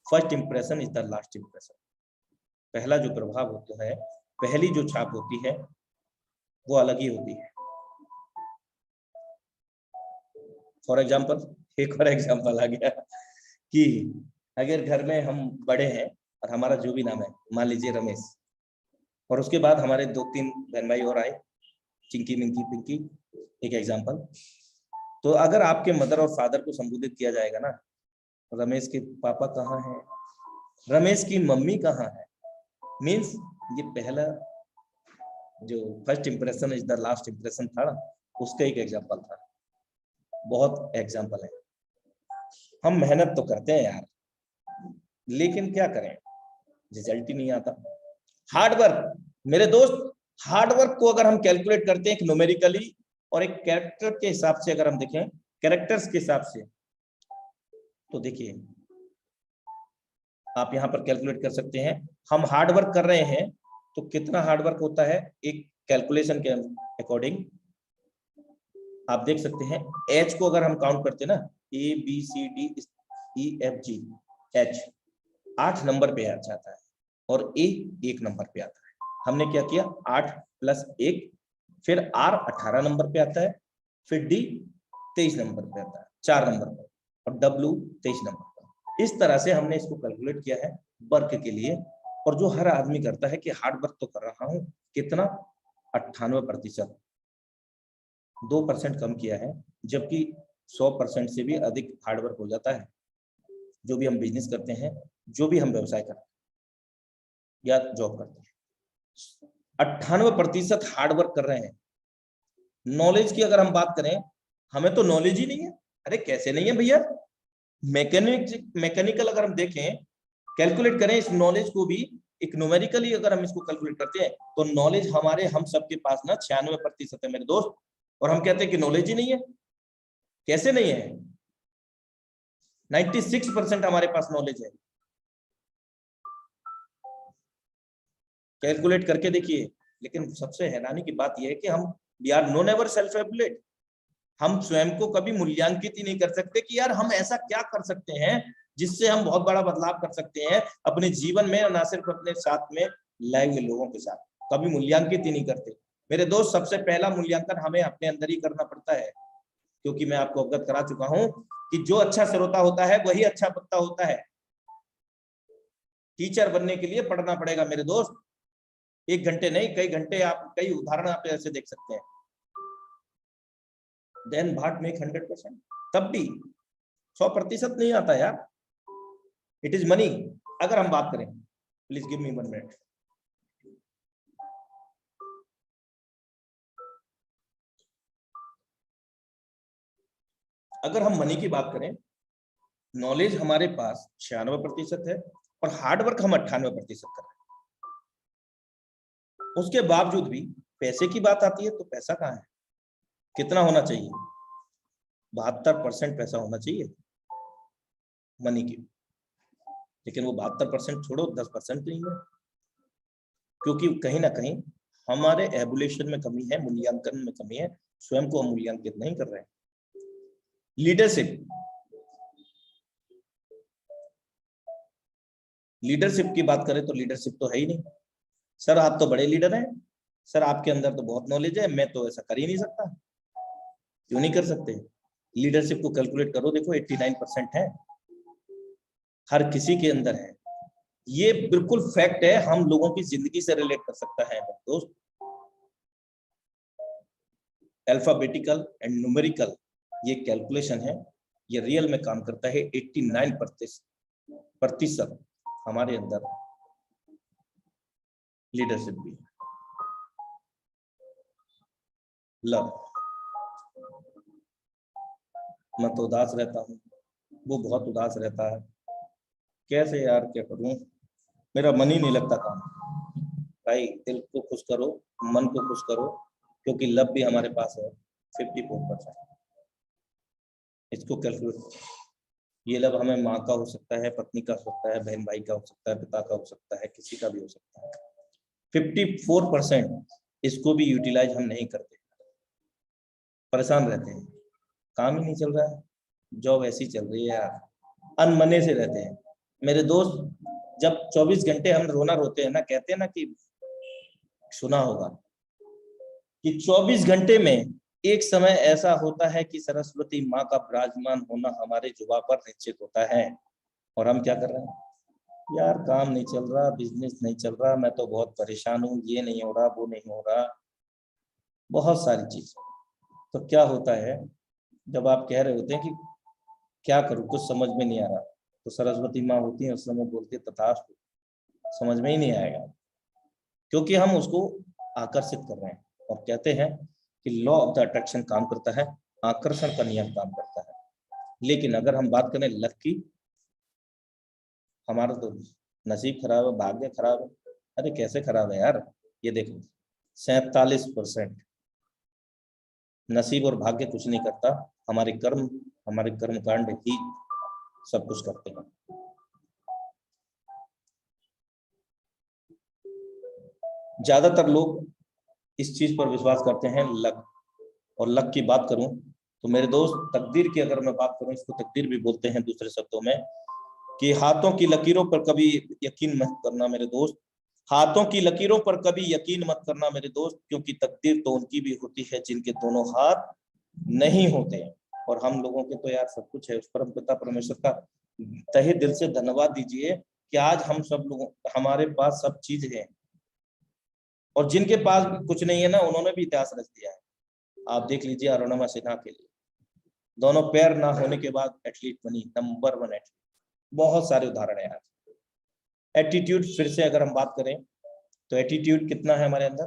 First impression is the last impression. पहला जो प्रभाव होता है, पहली जो छाप होती है, वो अलग ही होती है। फॉर एग्जाम्पल, एक और एग्जाम्पल आ गया कि अगर घर में हम बड़े हैं और हमारा जो भी नाम है, मान लीजिए रमेश, और उसके बाद हमारे 2-3 बहन भाई और आए, चिंकी मिंकी पिंकी, एक एग्जाम्पल। तो अगर आपके मदर और फादर को संबोधित किया जाएगा ना, रमेश के पापा कहाँ हैं, रमेश की मम्मी कहाँ है, मीन्स ये पहला जो first impression is the last impression था, उसका एक एग्जाम्पल था। बहुत एग्जाम्पल है। हम मेहनत तो करते हैं यार, लेकिन क्या करें, रिजल्ट ही नहीं आता। हार्ड वर्क मेरे दोस्त, हार्डवर्क को अगर हम कैलकुलेट करते हैं एक न्यूमेरिकली और एक कैरेक्टर के हिसाब से, अगर हम देखें कैरेक्टर्स के हिसाब से, तो देखिए आप यहां पर कैलकुलेट कर सकते हैं। हम हार्डवर्क कर रहे हैं तो कितना हार्डवर्क होता है एक कैलकुलेशन के अकॉर्डिंग आप देख सकते हैं। एच को अगर हम काउंट करते हैं ना, A B C D E F G, H 8 number पे आ जाता है और ए 1 नंबर पे आता है। हमने क्या किया, 8 + 1, फिर आर 18 नंबर पे आता है, फिर डी 23 नंबर पे आता है, 4 नंबर पर, और डब्ल्यू 23 नंबर पर। इस तरह से हमने इसको कैलकुलेट किया है वर्क के लिए। और जो हर आदमी करता है कि हार्ड वर्क तो कर रहा हूं, कितना 98%, 2% कम किया है, जबकि 100% से भी अधिक हार्डवर्क हो जाता है। जो भी हम बिजनेस करते हैं, जो भी हम व्यवसाय करते हैं या जॉब करते हैं, 98% हार्डवर्क कर रहे हैं। नॉलेज की अगर हम बात करें, हमें तो नॉलेज ही नहीं है। अरे कैसे नहीं है भैया, मैकेनिकल अगर हम देखें, कैलकुलेट करें इस नॉलेज को भी, एक न्यूमेरिकली अगर हम इसको कैलकुलेट करते हैं तो नॉलेज हमारे हम सबके पास ना 96% है मेरे दोस्त, और हम कहते हैं कि नॉलेज ही नहीं है। कैसे नहीं है, 96% हमारे पास नॉलेज है। कैलकुलेट करके देखिए। लेकिन सबसे हैरानी की बात यह है कि हम we are no never self evaluate. हम स्वयं को कभी मूल्यांकित ही नहीं कर सकते कि यार हम ऐसा क्या कर सकते हैं जिससे हम बहुत बड़ा बदलाव कर सकते हैं अपने जीवन में, और ना सिर्फ अपने साथ में लाए हुए लोगों के साथ। कभी मूल्यांकित ही नहीं करते मेरे दोस्त। सबसे पहला मूल्यांकन हमें अपने अंदर ही करना पड़ता है, क्योंकि मैं आपको अवगत करा चुका हूं कि जो अच्छा श्रोता होता है वही अच्छा वक्ता होता है। टीचर बनने के लिए पढ़ना पड़ेगा मेरे दोस्त, 1 घंटे नहीं, कई घंटे। आप कई उदाहरण आप ऐसे देख सकते हैं। देन भाट मेक 100%, तब भी 100% नहीं आता यार। It is money. अगर हम बात करें, प्लीज गिव मी 1 मिनट। अगर हम मनी की बात करें, नॉलेज हमारे पास 96% है और हार्डवर्क हम 98% कर रहे हैं। उसके बावजूद भी पैसे की बात आती है तो पैसा कहाँ है, कितना होना चाहिए, 72% पैसा होना चाहिए मनी की। लेकिन वो 72% छोड़ो, 10% नहीं है, क्योंकि कहीं ना कहीं हमारे एवोल्यूशन में कमी है, मूल्यांकन में कमी है। स्वयं को हम मूल्यांकित नहीं कर रहे हैं। लीडरशिप, लीडरशिप की बात करें तो लीडरशिप तो है ही नहीं। सर आप तो बड़े लीडर हैं, सर आपके अंदर तो बहुत नॉलेज है, मैं तो ऐसा कर ही नहीं सकता। क्यों नहीं कर सकते? लीडरशिप को कैलकुलेट करो, देखो 89% है, हर किसी के अंदर है। ये बिल्कुल फैक्ट है, हम लोगों की जिंदगी से रिलेट कर सकता है दोस्त। अल्फाबेटिकल एंड न्यूमेरिकल ये कैलकुलेशन है, ये रियल में काम करता है। 89% हमारे अंदर लीडरशिप भी है। लव, मैं तो उदास रहता हूँ, वो बहुत उदास रहता है। कैसे यार, क्या करूं, मेरा मन ही नहीं लगता काम। भाई दिल को खुश करो, मन को खुश करो, क्योंकि लव भी हमारे पास है 54%। इसको कैलकुलेट, ये लव हमें माँ का हो सकता है, पत्नी का हो सकता है, बहन भाई का हो सकता है, पिता का हो सकता है, किसी का भी हो सकता है। 54% इसको भी यूटिलाइज हम नहीं करते, परेशान रहते हैं, काम ही नहीं चल रहा है, जॉब ऐसी चल रही है यार, अनमने से रहते हैं मेरे दोस्त। जब 24 घंटे हम रोना रोते हैं ना, कहते हैं ना कि सुना होगा कि 24 घंटे में एक समय ऐसा होता है कि सरस्वती माँ का विराजमान होना हमारे जुबा पर निश्चित होता है। और हम क्या कर रहे हैं यार, काम नहीं चल रहा, बिजनेस नहीं चल रहा, मैं तो बहुत परेशान हूँ, ये नहीं हो रहा, वो नहीं हो रहा, बहुत सारी चीज। तो क्या होता है, जब आप कह रहे होते हैं कि क्या करूँ, कुछ समझ में नहीं आ रहा, तो सरस्वती माँ होती है, उस समय बोलती है तथास्तु, समझ में ही नहीं आएगा, क्योंकि हम उसको आकर्षित कर रहे हैं। और कहते हैं कि लॉ ऑफ द अट्रैक्शन काम करता है, आकर्षण का नियम काम करता है। लेकिन अगर हम बात करें लक की, हमारा तो नसीब खराब है, भाग्य खराब है। अरे कैसे खराब है यार, ये देखो 47%। नसीब और भाग्य कुछ नहीं करता, हमारे कर्म कांड ही सब कुछ करते हैं। ज्यादातर लोग इस चीज पर विश्वास करते हैं लक, और लक की बात करूं तो मेरे दोस्त तकदीर की अगर मैं बात करूं, इसको तकदीर भी बोलते हैं दूसरे शब्दों में, कि हाथों की लकीरों पर कभी यकीन मत करना मेरे दोस्त, हाथों की लकीरों पर कभी यकीन मत करना मेरे दोस्त, क्योंकि तकदीर तो उनकी भी होती है जिनके दोनों हाथ नहीं होते हैं। और हम लोगों के तो यार सब कुछ है। उस परम पिता परमेश्वर का तहे दिल से धन्यवाद दीजिए कि आज हम सब लोगों, हमारे पास सब चीज है, और जिनके पास कुछ नहीं है ना, उन्होंने भी इतिहास रच दिया है। आप देख लीजिए अरुणिमा सिन्हा के लिए, दोनों पैर ना होने के बाद एथलीट बनी, नंबर 1 एथलीट। बहुत सारे उदाहरण है आज। एटीट्यूड, फिर से अगर हम बात करें तो एटीट्यूड कितना है हमारे अंदर,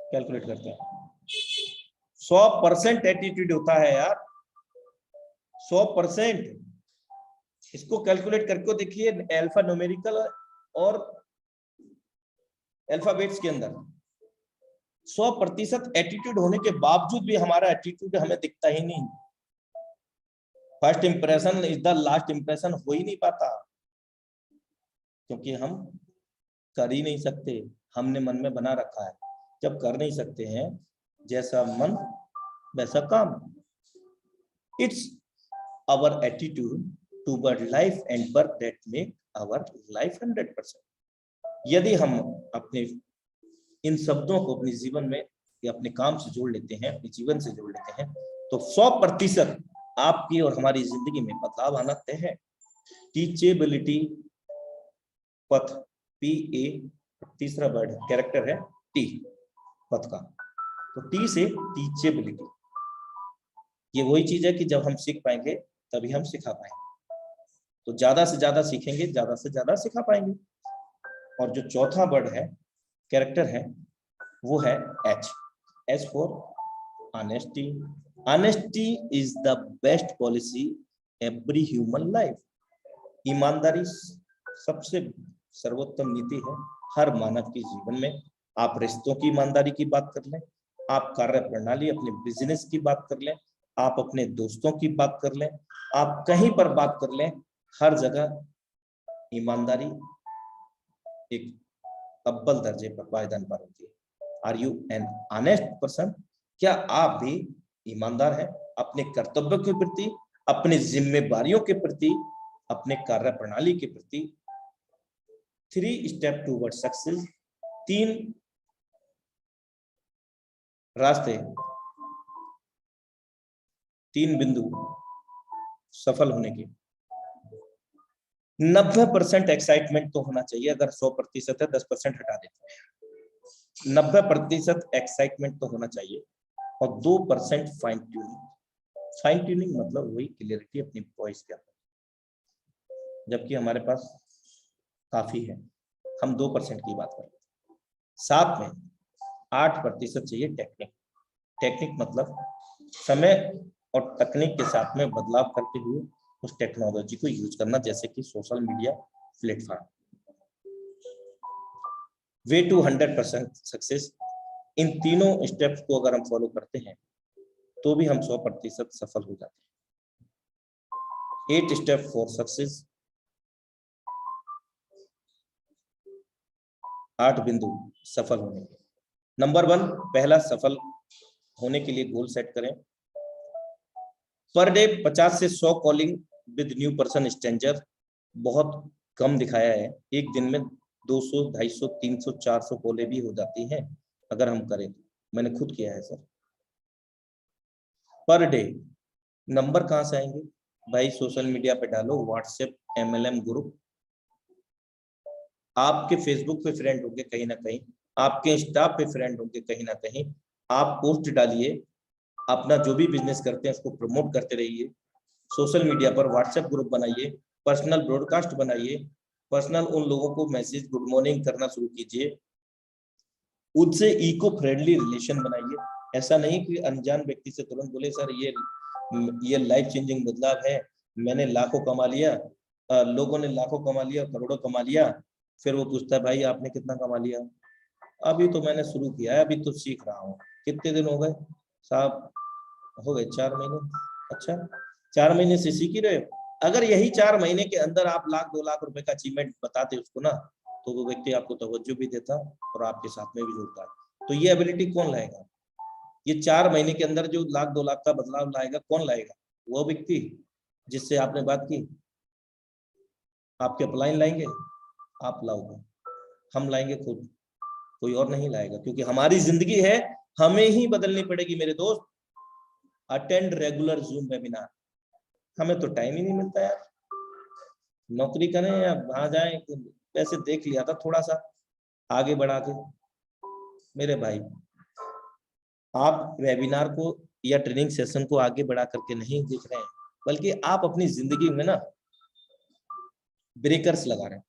कैलकुलेट करते हैं। 100% एटीट्यूड होता है यार, 100%। इसको कैलकुलेट करके देखिए अल्फा न्यूमेरिकल और अल्फाबेट्स के अंदर 100% एटीट्यूड होने के बावजूद भी हमारा एटीट्यूड हमें दिखता ही नहीं। First impression is the last impression हो ही नहीं पाता, क्योंकि हम कर ही नहीं सकते, हमने मन में बना रखा है। जब कर नहीं सकते हैं, जैसा मन वैसा काम। It's our attitude toward life and birth that make our life 100%। यदि हम अपने इन शब्दों को अपने जीवन में या अपने काम से जोड़ लेते हैं, अपने जीवन से जोड़ लेते हैं, तो 100% आपकी और हमारी जिंदगी में बदलाव आना तय है। टीचेबिलिटी, पथ, PA, तीसरा वर्ड कैरेक्टर है टी, पथ का, तो टी से टीचेबिलिटी। ये वही चीज है कि जब हम सीख पाएंगे तभी हम सिखा पाएंगे। तो ज्यादा से ज्यादा सीखेंगे, ज्यादा से ज्यादा सिखा पाएंगे। और जो चौथा वर्ड है, कैरेक्टर है, वो है H for honesty. Honesty is the best policy every human life. ईमानदारी सबसे सर्वोत्तम नीति है हर मानव के जीवन में। आप रिश्तों की ईमानदारी की बात कर लें, आप कार्य प्रणाली अपने बिजनेस की बात कर लें, आप अपने दोस्तों की बात कर लें, आप कहीं पर बात कर लें, हर जगह ईमानदारी एक अव्वल दर्जे पर पायदान पर होती है। Are you an honest person? क्या आप भी ईमानदार हैं अपने कर्तव्यों के प्रति, अपने जिम्मेदारियों के प्रति, अपने कार्य प्रणाली के प्रति? 3 स्टेप टूवर्ड सक्सेस, 3 रास्ते, 3 बिंदु सफल होने के। 90% एक्साइटमेंट तो होना चाहिए। अगर 100% है, 10% हटा देते हैं। 90% एक्साइटमेंट तो होना चाहिए, और 2% फाइन ट्यूनिंग। फाइन ट्यूनिंग मतलब वही क्लियरिटी अपनी वॉइस के अंदर, जबकि हमारे पास काफी है, हम 2% की बात करें। साथ में 8% चाहिए टेक्निक। टेक्निक मतलब समय और तकनीक के साथ में बदलाव करते हुए उस टेक्नोलॉजी को यूज करना, जैसे कि social media platform. Way to 100% success, इन तीनों स्टेप्स को अगर हम फॉलो करते हैं तो भी हम 100% सफल हो जाते हैं। 8 स्टेप फॉर सक्सेस, 8 बिंदु सफल होने के। नंबर 1, पहला सफल होने के लिए गोल सेट करें। पर डे 50 से 100 calling with new person stranger. बहुत कम दिखाया है, एक दिन में 200, 250, 300, 400 कॉलें भी हो जाती हैं अगर हम करें तो। मैंने खुद किया है सर। पर डे नंबर कहां से आएंगे भाई? सोशल मीडिया पे डालो, व्हाट्सएप MLM ग्रुप, आपके फेसबुक पे फ्रेंड होंगे कहीं ना कहीं, आपके इंस्टा पे फ्रेंड होंगे कहीं ना कहीं। आप पोस्ट डालिए, अपना जो भी बिजनेस करते हैं उसको प्रमोट करते रहिए। सोशल मीडिया पर व्हाट्सएप ग्रुप बनाइए, पर्सनल ब्रॉडकास्ट बनाइए, पर्सनल उन लोगों को मैसेज गुड मॉर्निंग करना शुरू कीजिए, उनसे इको फ्रेंडली रिलेशन बनाइए। ऐसा नहीं कि अनजान व्यक्ति से तुरंत बोले सर ये लाइफ चेंजिंग बदलाव है, मैंने लाखों कमा लिया, लोगों ने लाखों कमा लिया, करोड़ों कमा लिया। फिर वो पूछता है भाई आपने कितना कमा लिया? अभी तो मैंने शुरू किया है, अभी तो सीख रहा हूँ। कितने दिन हो गए साहब? हो गए 4 महीने। अच्छा, 4 महीने से सीख ही रहे हो। अगर यही 4 महीने के अंदर आप 1,00,000-2,00,000 रुपए का अचीवमेंट बताते उसको ना, तो वो व्यक्ति आपको तवज्जो भी देता और आपके साथ में भी जुड़ता। तो ये एबिलिटी कौन लाएगा? ये 4 महीने के अंदर जो 1,00,000-2,00,000 का बदलाव लाएगा, कौन लाएगा? वो व्यक्ति जिससे आपने बात की। आपके अपलाइन लाएंगे, आप लाओगे, हम लाएंगे खुद, कोई और नहीं लाएगा, क्योंकि हमारी जिंदगी है, हमें ही बदलनी पड़ेगी मेरे दोस्त। Attend regular zoom webinar. हमें तो टाइम ही नहीं मिलता यार, नौकरी करें या वहां जाएं। वैसे देख लिया था थोड़ा सा आगे बढ़ा के। मेरे भाई, आप वेबिनार को या ट्रेनिंग सेशन को आगे बढ़ा करके नहीं देख रहे हैं, बल्कि आप अपनी जिंदगी में ना ब्रेकर्स लगा रहे हैं।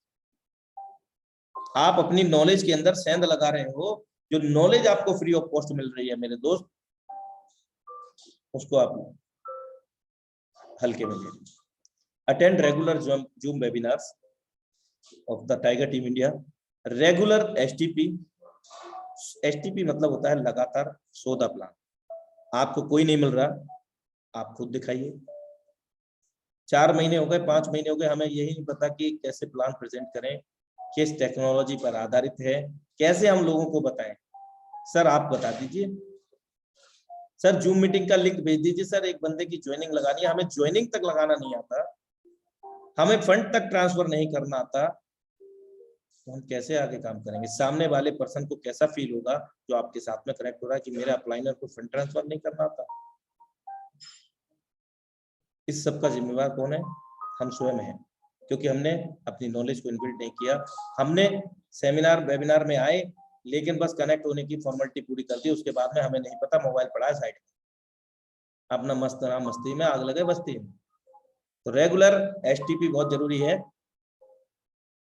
आप अपनी नॉलेज के अंदर सेंध लगा रहे हो। जो नॉलेज आपको फ्री ऑफ कॉस्ट मिल रही है मेरे दोस्त, उसको आप हल्के में ले। Attend regular zoom webinars of the tiger team India. Regular STP. STP मतलब होता है लगातार सौदा प्लान। आपको कोई नहीं मिल रहा, आप खुद दिखाइए। 4 महीने हो गए, 5 महीने हो गए, हमें यही नहीं पता कि कैसे प्लान प्रेजेंट करें, किस टेक्नोलॉजी पर आधारित है, कैसे हम लोगों को बताएं। सर आप बता दीजिए, सर जूम मीटिंग का लिंक भेज दीजिए, सर एक बंदे की ज्वाइनिंग लगानी है। हमें ज्वाइनिंग तक लगाना नहीं आता, हमें फंड तक ट्रांसफर नहीं करना आता, तो हम कैसे आगे काम करेंगे? सामने वाले पर्सन को कैसा फील होगा जो आपके साथ में कनेक्ट हो रहा है कि मेरे अपलाइनर को फंड ट्रांसफर नहीं करना आता? इस सब का जिम्मेवार कौन है? हम स्वयं हैं, क्योंकि हमने अपनी नॉलेज को इनबिल्ड नहीं किया। हमने सेमिनार वेबिनार में आए, लेकिन बस कनेक्ट होने की फॉर्मेलिटी पूरी कर दी, उसके बाद में हमें नहीं पता, मोबाइल पड़ा है साइड में, अपना मस्त नाम मस्ती में, आग लगे बस्ती में। तो रेगुलर एसटीपी बहुत जरूरी है।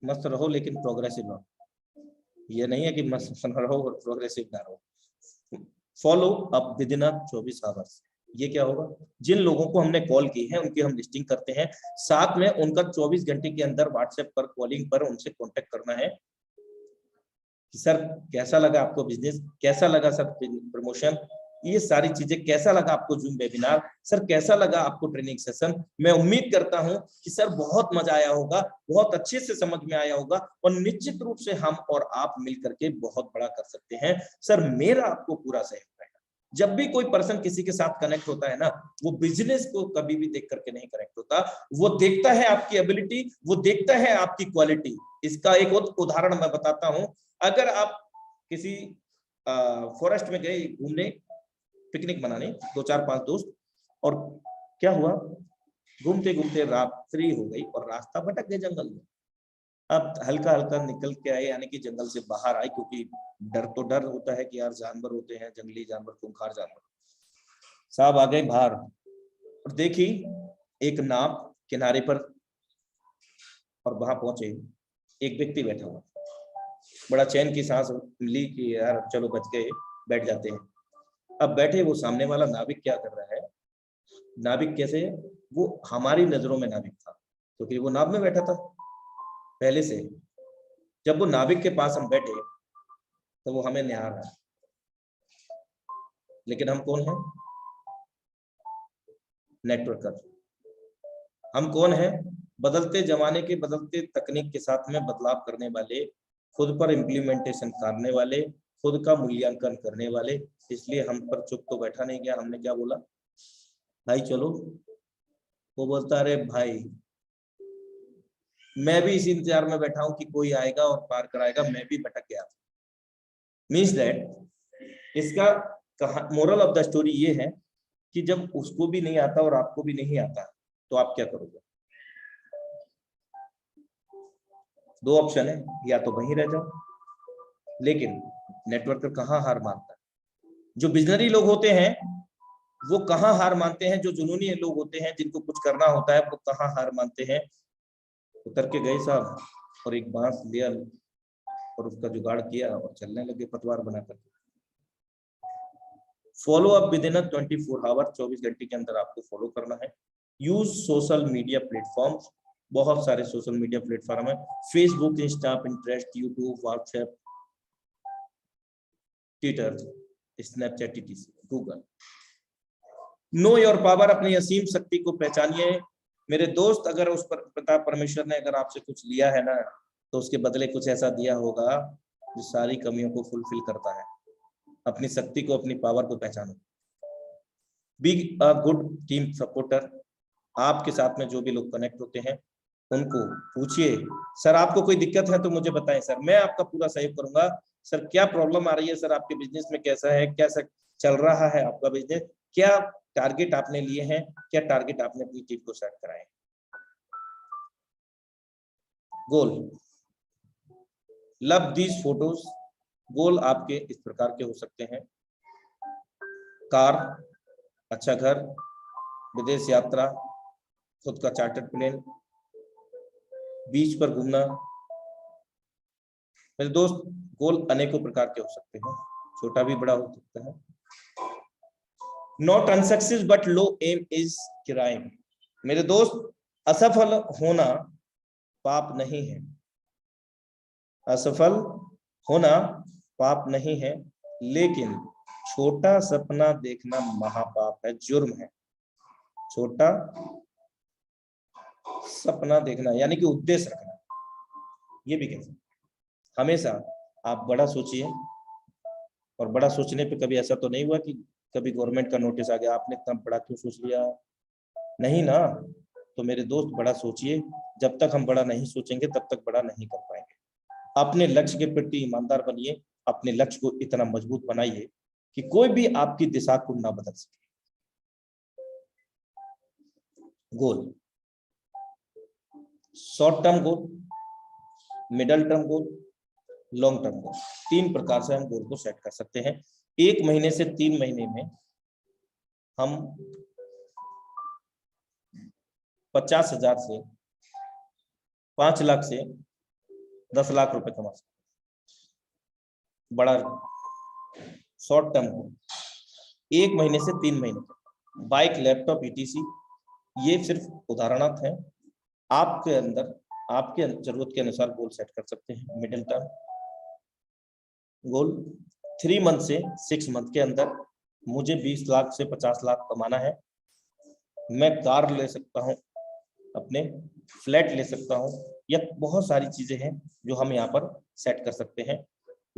मस्त रहो लेकिन प्रोग्रेसिव रहो। ये नहीं है कि मस्त रहो और प्रोग्रेसिव ना रहो। Follow up with in 24 hours. ये क्या होगा? जिन लोगों को हमने कॉल की है उनकी हम लिस्टिंग करते हैं, साथ में उनका 24 घंटे के अंदर व्हाट्सएप पर कॉलिंग पर उनसे कांटेक्ट करना है कि सर कैसा लगा आपको बिजनेस, कैसा लगा सर प्रमोशन, ये सारी चीजें, कैसा लगा आपको जूम वेबिनार, सर कैसा लगा आपको ट्रेनिंग सेशन। मैं उम्मीद करता हूं कि सर बहुत मजा आया होगा, बहुत अच्छे से समझ में आया होगा, और निश्चित रूप से हम और आप मिलकर के बहुत बड़ा कर सकते हैं। सर मेरा आपको पूरा सहयोग रहेगा। जब भी कोई पर्सन किसी के साथ कनेक्ट होता है ना, वो बिजनेस को कभी भी देख करके नहीं कनेक्ट होता, वो देखता है आपकी एबिलिटी, वो देखता है आपकी क्वालिटी। इसका एक और उदाहरण मैं बताता हूं। अगर आप किसी फॉरेस्ट में गए घूमने, पिकनिक मनाने, 2-4-5 दोस्त, और क्या हुआ, घूमते घूमते रात्रि हो गई और रास्ता भटक गए जंगल में। अब हल्का हल्का निकल के आए, यानी कि जंगल से बाहर आए, क्योंकि डर तो डर होता है कि यार जानवर होते हैं, जंगली जानवर, खूंखार जानवर। साहब आ गए बाहर और देखी एक नाव किनारे पर, और वहां पहुंचे, एक व्यक्ति बैठा हुआ। बड़ा चैन की सांस मिली कि यार चलो बच गए, बैठ जाते हैं। अब बैठे, वो सामने वाला नाविक क्या कर रहा है? नाविक कैसे है? वो हमारी नजरों में नाविक था, क्योंकि वो नाव में बैठा था पहले से। जब वो नाविक के पास हम बैठे तो वो हमें निहार रहा है, लेकिन हम कौन हैं? नेटवर्कर। हम कौन हैं? बदलते जमाने के, बदलते तकनीक के साथ में बदलाव करने वाले, खुद पर इम्प्लीमेंटेशन करने वाले, खुद का मूल्यांकन करने वाले। इसलिए हम पर चुप तो बैठा नहीं गया। हमने क्या बोला? भाई चलो। वो बोलता अरे भाई मैं भी इसी इंतजार में बैठा हूं कि कोई आएगा और पार कराएगा, मैं भी भटक गया। मीन्स दैट इसका मोरल ऑफ द स्टोरी ये है कि जब उसको भी नहीं आता और आपको भी नहीं आता, तो आप क्या करोगे? 2 ऑप्शन है, या तो वहीं रह जाओ। लेकिन नेटवर्कर कहाँ हार मानता है? जो बिजनरी लोग होते हैं वो कहाँ हार मानते हैं? जो जुनूनी लोग होते हैं, जिनको कुछ करना होता है, वो कहाँ हार मानते हैं? उतर के गए साहब और एक बांस लिया और उसका जुगाड़ किया और चलने लगे पतवार बना करके। Follow up with in 24 hour, 24 घंटे के अंदर आपको फॉलो करना है। Use social media platforms. बहुत सारे सोशल मीडिया प्लेटफॉर्म है, Facebook, Insta, Pinterest, YouTube, WhatsApp, Twitter, Snapchat, TTC, Google. Know your power, अपनी असीम शक्ति को पहचानिए। मेरे दोस्त, अगर उस पर पिता परमेश्वर ने अगर आपसे कुछ लिया है ना, तो उसके बदले कुछ ऐसा दिया होगा जो सारी कमियों को फुलफिल करता है। अपनी शक्ति को, अपनी पावर को पहचानो। Be a good team supporter. आपके साथ में जो भी लोग कनेक्ट होते हैं उनको पूछिए, सर आपको कोई दिक्कत है तो मुझे बताएं सर, मैं आपका पूरा सहयोग करूंगा। सर क्या प्रॉब्लम आ रही है, सर आपके बिजनेस में कैसा है, कैसा चल रहा है आपका बिजनेस, क्या टारगेट आपने लिए हैं, क्या टारगेट आपने अपनी टीम को सेट कराए। गोल, लव दीज फोटोज। गोल आपके इस प्रकार के हो सकते हैं: कार, अच्छा घर, विदेश यात्रा, खुद का चार्टर्ड प्लेन, बीच पर घूमना। मेरे दोस्त, गोल अनेकों प्रकार के हो सकते हैं, छोटा भी बड़ा हो सकता है। Not unsuccess but low aim is crime. मेरे दोस्त, असफल होना पाप नहीं है। असफल होना पाप नहीं है, लेकिन छोटा सपना देखना महापाप है, जुर्म है। छोटा सपना देखना यानी कि उद्देश्य रखना, ये भी कैसे। हमेशा आप बड़ा सोचिए, और बड़ा सोचने पे कभी ऐसा तो नहीं हुआ कि कभी गवर्नमेंट का नोटिस आ गया आपने इतना बड़ा क्यों सोच लिया, नहीं ना। तो मेरे दोस्त, बड़ा सोचिए। जब तक हम बड़ा नहीं सोचेंगे तब तक बड़ा नहीं कर पाएंगे। अपने लक्ष्य के प्रति ईमानदार बनिए, अपने लक्ष्य को इतना मजबूत बनाइए कि कोई भी आपकी दिशा को ना बदल सके। Goal, short term goal, middle term goal, long term goal. 3 प्रकार से हम गोल को सेट कर सकते हैं। 1 महीने से 3 महीने में हम 50,000 से 5 लाख से 10 लाख रुपए कमा सकते हैं। बड़ा शॉर्ट टर्म गोल 1 महीने से 3 महीने तक। बाइक, लैपटॉप, ईटीसी, ये सिर्फ उदाहरणार्थ हैं। आपके अंदर आपके जरूरत के अनुसार गोल सेट कर सकते हैं। मिडिल टर्म गोल 3 मंथ से 6 मंथ के अंदर मुझे 20 लाख से 50 लाख कमाना है। मैं कार ले सकता हूँ, अपने फ्लैट ले सकता हूँ, या बहुत सारी चीजें हैं जो हम यहाँ पर सेट कर सकते हैं।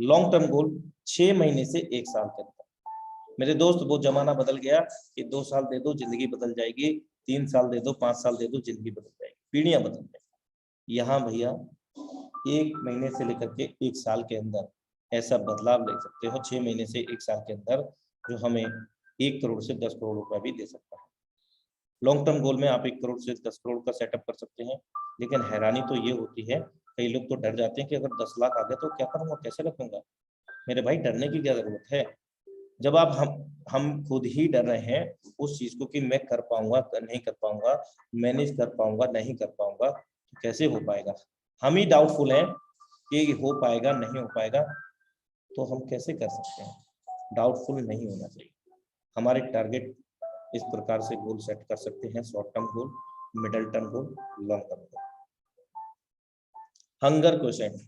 लॉन्ग टर्म गोल 6 महीने से 1 साल के अंदर। मेरे दोस्त, वो जमाना बदल गया कि 2 साल दे दो जिंदगी बदल जाएगी, 3 साल दे दो, 5 साल दे दो, जिंदगी बदल जाएगी, पीढ़ियां बदल जाएगी। यहाँ भैया 1 महीने से लेकर के 1 साल के अंदर ऐसा बदलाव ले सकते हो, 6 महीने से 1 साल के अंदर, जो हमें 1 करोड़ से 10 करोड़ रुपया भी दे सकता है। लॉन्ग टर्म गोल में आप 1 करोड़ से 10 करोड़ का सेटअप कर सकते हैं। लेकिन हैरानी तो ये होती है, कई लोग तो डर जाते हैं कि अगर 10 लाख आ गए तो क्या करूंगा, कैसे रखूंगा। मेरे भाई, डरने की क्या जरूरत है। जब आप हम खुद ही डर रहे हैं उस चीज को कि मैं कर पाऊंगा, नहीं कर पाऊंगा, मैनेज कर पाऊंगा, नहीं कर पाऊंगा, तो कैसे हो पाएगा। हम ही डाउटफुल हैं कि हो पाएगा, नहीं हो पाएगा, तो हम कैसे कर सकते हैं। डाउटफुल नहीं होना चाहिए। हमारे टारगेट इस प्रकार से गोल सेट कर सकते हैं: शॉर्ट टर्म गोल, middle term goal, long term गोल। हंगर क्वेश्चन,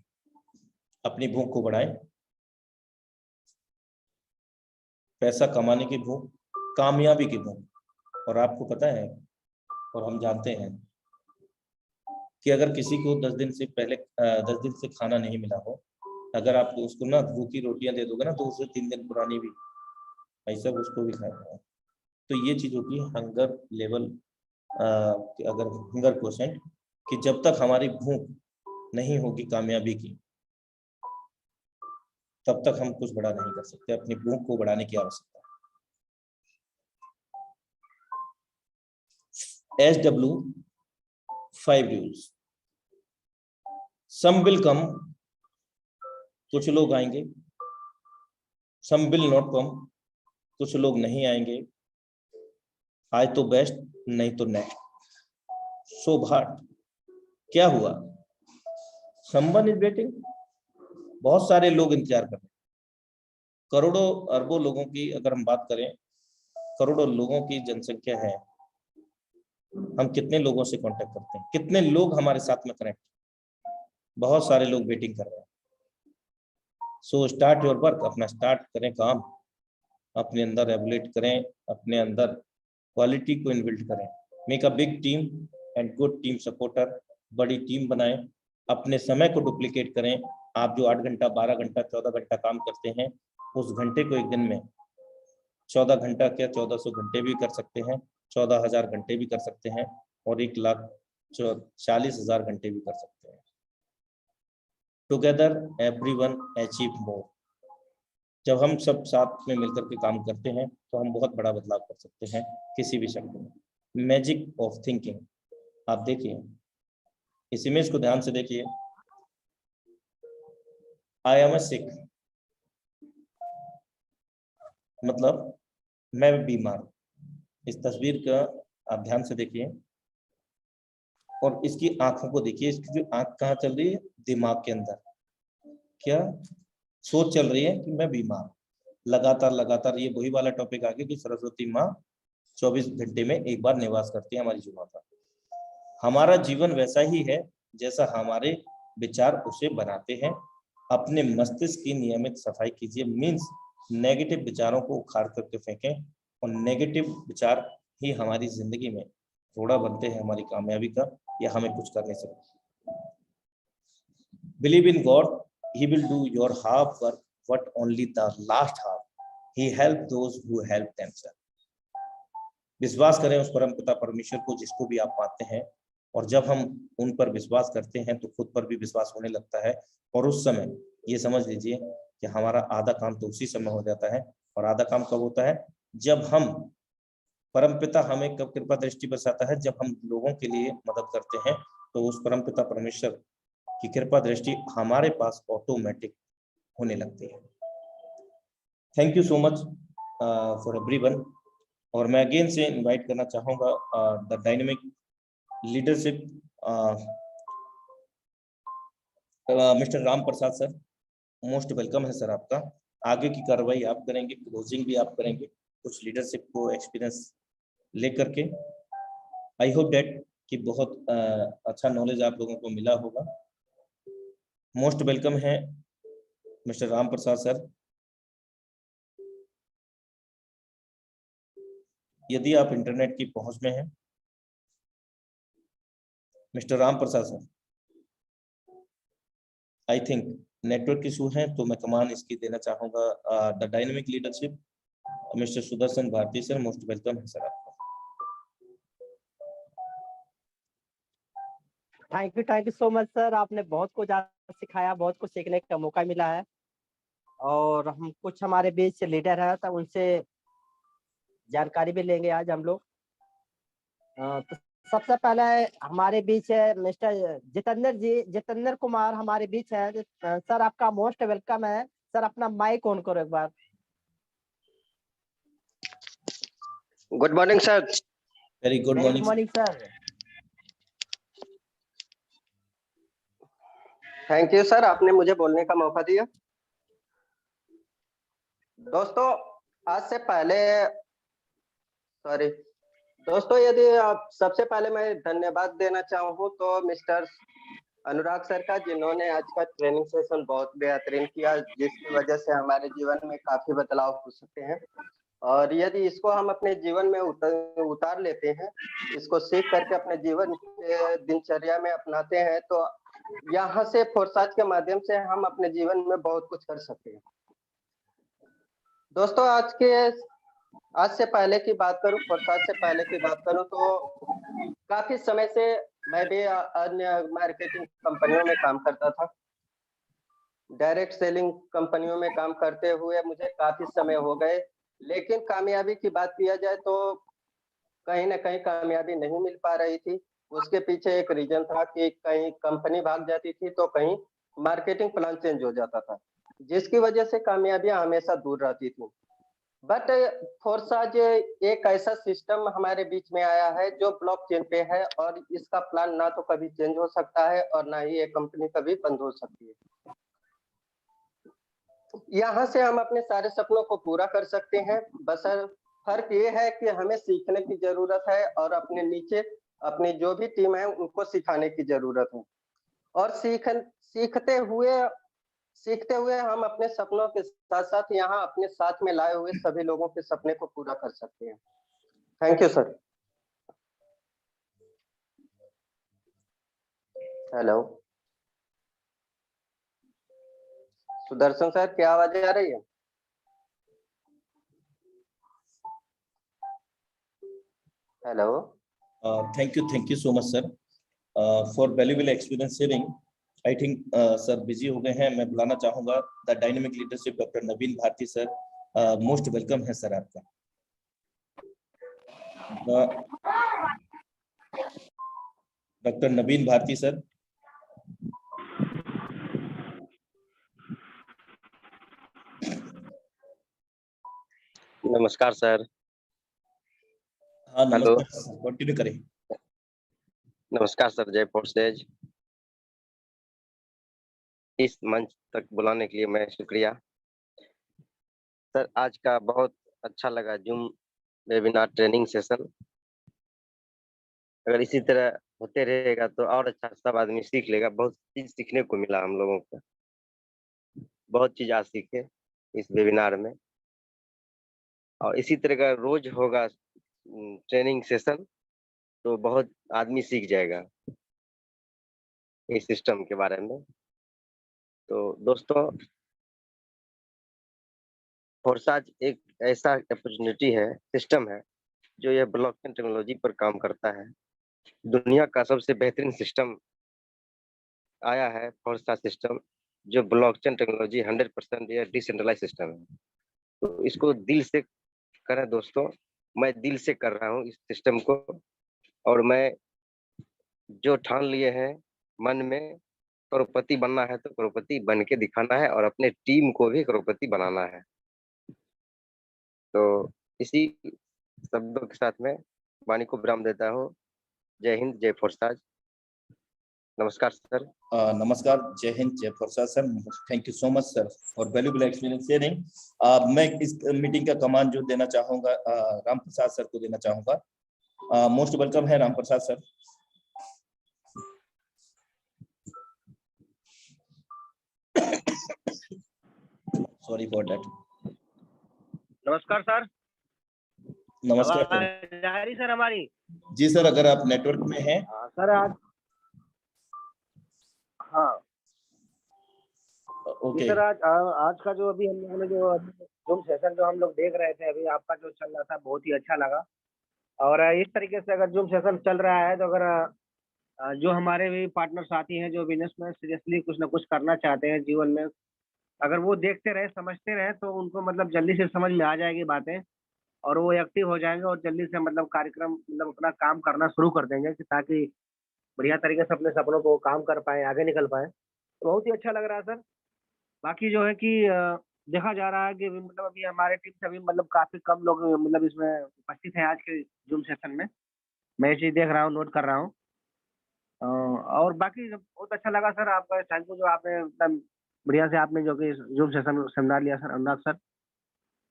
अपनी भूख को बढ़ाएं। पैसा कमाने की भूख, कामयाबी की भूख। और आपको पता है, और हम जानते हैं कि अगर किसी को 10 दिन से पहले 10 दिन से खाना नहीं मिला हो, अगर आप उसको ना भूखी रोटियां दे दोगे ना, तो उसे 3 दिन पुरानी भी ऐसा उसको भी खाएगा। तो ये चीज होती है हंगर लेवल। अगर हंगर क्वेश्चन, कि जब तक हमारी भूख नहीं होगी कामयाबी की, तब तक हम कुछ बड़ा नहीं कर सकते। अपनी भूख को बढ़ाने की आवश्यकता है। SW 5 rules. Some will come, कुछ लोग आएंगे। सम विल नॉट कम, कुछ लोग नहीं आएंगे। आज तो बेस्ट, नहीं तो नेक्स्ट। सो भाट, क्या हुआ। समवन इज वेटिंग, बहुत सारे लोग इंतजार कर रहे हैं। करोड़ों अरबों लोगों की अगर हम बात करें, करोड़ों लोगों की जनसंख्या है, हम कितने लोगों से कांटेक्ट करते हैं, कितने लोग हमारे साथ में कनेक्ट। बहुत सारे लोग वेटिंग कर रहे हैं। सो स्टार्ट योर वर्क, अपना स्टार्ट करें काम, अपने अंदर रेगुलेट करें, अपने अंदर क्वालिटी को इनबिल्ट करें। Make a big team and good team supporter, बड़ी टीम बनाएं, अपने समय को डुप्लीकेट करें। आप जो 8 घंटा 12 घंटा 14 घंटा काम करते हैं, उस घंटे को एक दिन में 14 घंटा क्या 1400 घंटे भी कर सकते हैं, 14,000 घंटे भी कर सकते हैं, और 1,40,000 घंटे भी कर सकते हैं। Together everyone achieve more. जब हम सब साथ में मिलकर के काम करते हैं तो हम बहुत बड़ा बदलाव कर सकते हैं किसी भी शब्द में। मैजिक ऑफ थिंकिंग, आप देखिए इस इमेज को ध्यान से देखिए। आई एम ए सिक, मतलब मैं बीमार। इस तस्वीर का आप ध्यान से देखिए और इसकी आंखों को देखिए। इसकी जो आंख कहाँ चल रही है, दिमाग के अंदर क्या सोच चल रही है कि मैं बीमार। लगातार लगातार ये वही वाला टॉपिक आ गया कि सरस्वती माँ 24 घंटे में एक बार निवास करती है हमारी जुबान पर। हमारा जीवन वैसा ही है जैसा हमारे विचार उसे बनाते हैं। अपने मस्तिष्क की नियमित सफाई कीजिए, मीन्स नेगेटिव विचारों को उखाड़ करके फेंकें, और नेगेटिव विचार ही हमारी जिंदगी में थोड़ा बनते हैं हमारी कामयाबी का, या हमें कुछ करने से। Believe in God, he will do your half work but only the last half, he help those who help themselves. विश्वास करें उस परमपिता परमेश्वर को जिसको भी आप मानते हैं, और जब हम उन पर विश्वास करते हैं तो खुद पर भी विश्वास होने लगता है, और उस समय ये समझ लीजिए कि हमारा आधा काम तो उसी समय हो जाता है। और आधा काम कब होता है, जब हम परमपिता हमें कब कृपा दृष्टि बरसाता है, जब हम लोगों के लिए मदद करते हैं, तो उस परमपिता परमेश्वर की कृपा दृष्टि हमारे पास ऑटोमेटिक होने लगती है। Thank you so much for everyone. और मैं अगेन से इनवाइट करना चाहूंगा the dynamic leadership mister Ram Prasad sir. Most welcome है सर आपका। आगे की कार्रवाई आप करेंगे, क्लोजिंग भी आप करेंगे कुछ लीडरशिप को एक्सपीरियंस लेकर के। आई होप डेट कि बहुत अच्छा नॉलेज आप लोगों को मिला होगा। मोस्ट वेलकम है मिस्टर राम प्रसाद सर। यदि आप इंटरनेट की पहुंच में हैं, mister Ram Prasad sir, I think network issue है, तो मैं कमान इसकी देना चाहूंगा the dynamic leadership mister Sudarshan Bharti sir. Most welcome है सर आपका। Thank you so much sir. आपने बहुत कुछ सिखाया, बहुत कुछ सीखने का मौका मिला है, और हम कुछ हमारे बीच लीडर हैं तो उनसे जानकारी भी लेंगे आज हम लोग। तो सबसे पहले हमारे बीच है मिस्टर जितेंद्र जी, जितेंद्र कुमार हमारे बीच है। सर आपका मोस्ट वेलकम है सर। अपना माइक ऑन करो एक बार। Good morning sir. Very good very good morning morning sir. Thank you sir, आपने मुझे बोलने का मौका दिया। दोस्तों आज से पहले दोस्तों यदि आप सबसे पहले मैं धन्यवाद देना चाहूँ तो मिस्टर अनुराग सर का, जिन्होंने आज का ट्रेनिंग सेशन बहुत बेहतरीन किया, जिसकी वजह से हमारे जीवन में काफी बदलाव हो सकते हैं। और यदि इसको हम अपने जीवन में उतार लेते हैं, इसको सीख करके अपने जीवन के दिनचर्या में अपनाते हैं, तो यहाँ से फोरसाज के माध्यम से हम अपने जीवन में बहुत कुछ कर सकते हैं। दोस्तों आज से पहले की बात करूं, फोरसाज से पहले की बात करूं तो काफी समय से मैं भी अन्य मार्केटिंग कंपनियों में काम करता था। डायरेक्ट सेलिंग कंपनियों में काम करते हुए मुझे काफी समय हो गए, लेकिन कामयाबी की बात किया जाए तो कहीं ना कहीं कामयाबी नहीं मिल पा रही थी। उसके पीछे एक रीजन था कि कहीं कंपनी भाग जाती थी तो कहीं मार्केटिंग प्लान चेंज हो जाता था, जिसकी वजह से कामयाबियां हमेशा दूर रहती थी। बट फोरसाज एक ऐसा सिस्टम हमारे बीच में आया है जो ब्लॉकचेन पे है, और इसका प्लान ना तो कभी चेंज हो सकता है और ना ही ये कंपनी कभी बंद हो सकती है। यहाँ से हम अपने सारे सपनों को पूरा कर सकते हैं, बस फर्क ये है कि हमें सीखने की जरूरत है और अपने नीचे अपनी जो भी टीम है उनको सिखाने की जरूरत है। और सीखते हुए सीखते हुए हम अपने सपनों के साथ साथ यहाँ अपने साथ में लाए हुए सभी लोगों के सपने को पूरा कर सकते हैं। Thank you sir. Hello Sudarshan sir, क्या आवाज आ रही है? Hello. Thank you so much, sir, for valuable experience sharing. I think sir busy हो गए हैं, मैं बुलाना चाहूंगा the dynamic leadership doctor Naveen Bharti sir. Most welcome है सर आपका। Doctor Naveen Bharti sir. नमस्कार सर। हाँ हेलो। नमस्कार सर, कंटिन्यू करें। नमस्कार सर, जय फोर्सेज। इस मंच तक बुलाने के लिए मैं शुक्रिया सर। आज का बहुत अच्छा लगा जूम वेबिनार ट्रेनिंग सेशन। अगर इसी तरह होते रहेगा तो और अच्छा सब आदमी सीख लेगा। बहुत चीज सीखने को मिला हम लोगों को, बहुत चीज आज सीखे इस वेबिनार में। और इसी तरह का रोज होगा ट्रेनिंग सेशन तो बहुत आदमी सीख जाएगा इस सिस्टम के बारे में। तो दोस्तों, फोर्साज एक ऐसा अपॉर्चुनिटी है, सिस्टम है जो यह ब्लॉकचेन टेक्नोलॉजी पर काम करता है। दुनिया का सबसे बेहतरीन सिस्टम आया है फोर्साज सिस्टम, जो ब्लॉकचेन टेक्नोलॉजी 100% यह डिसेंट्रलाइज सिस्टम है। तो इसको दिल से करें दोस्तों, मैं दिल से कर रहा हूँ इस सिस्टम को। और मैं जो ठान लिए हैं मन में, करोड़पति बनना है तो करोड़पति बन के दिखाना है और अपने टीम को भी करोड़पति बनाना है। तो इसी शब्दों के साथ में वाणी को विराम देता हूँ। जय हिंद, जय फोर्साज। नमस्कार सर। नमस्कार, जय हिंद, जय forces sir. Thank you so much sir for valuable experience sharing. मैं इस मीटिंग का कमान जो देना चाहूंगा राम प्रसाद सर को देना चाहूंगा। मोस्ट वेलकम है Ram Prasad sir. Sorry for that. नमस्कार सर। नमस्कार सर। आवाज जा रही सर हमारी? जी सर, अगर आप नेटवर्क में हैं। सर आज हाँ ओके सर, आज का जो अभी हम लोगों ने जो जूम सेशन जो हम लोग देख रहे थे अभी, आपका जो चल रहा था बहुत ही अच्छा लगा। और इस तरीके से अगर जूम सेशन चल रहा है तो अगर जो हमारे भी पार्टनर साथी हैं जो बिजनेस में सीरियसली कुछ ना कुछ करना चाहते हैं जीवन में, अगर वो देखते रहे समझते रहे तो उनको मतलब जल्दी से समझ में आ जाएगी बातें और वो एक्टिव हो जाएंगे और जल्दी से मतलब कार्यक्रम मतलब अपना काम करना शुरू कर देंगे कि ताकि बढ़िया तरीके से अपने सपनों को काम कर पाए, आगे निकल पाए। तो बहुत ही अच्छा लग रहा है सर। बाकी जो है कि देखा जा रहा है कि मतलब अभी हमारे टीम से अभी मतलब काफी कम लोग मतलब इसमें उपस्थित हैं आज के जूम सेशन में। मैं ये चीज देख रहा हूँ, नोट कर रहा हूँ। और बाकी बहुत अच्छा लगा सर आपका, थैंक यू जो आपने एकदम बढ़िया से आपने जो कि जूम सेशन सेमिनार लिया सर, अनुराग सर,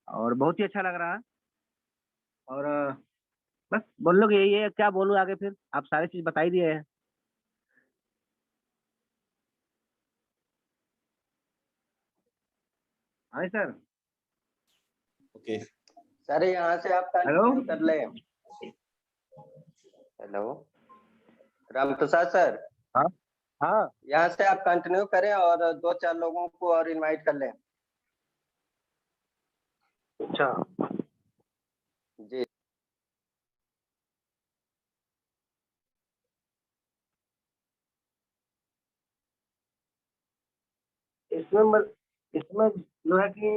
और बहुत ही अच्छा लग रहा है। और बस बोल लो यही है, क्या बोलूँ आगे, फिर आप सारी चीज बता ही दिए हैं। हाँ सर। ओके सर यहाँ से आप हेलो। कंटिन्यू कर ले। हेलो राम प्रसाद सर, हाँ हाँ यहाँ से आप कंटिन्यू करें और 2-4 लोगों को और इनवाइट कर लें। अच्छा जी इसमें जो है कि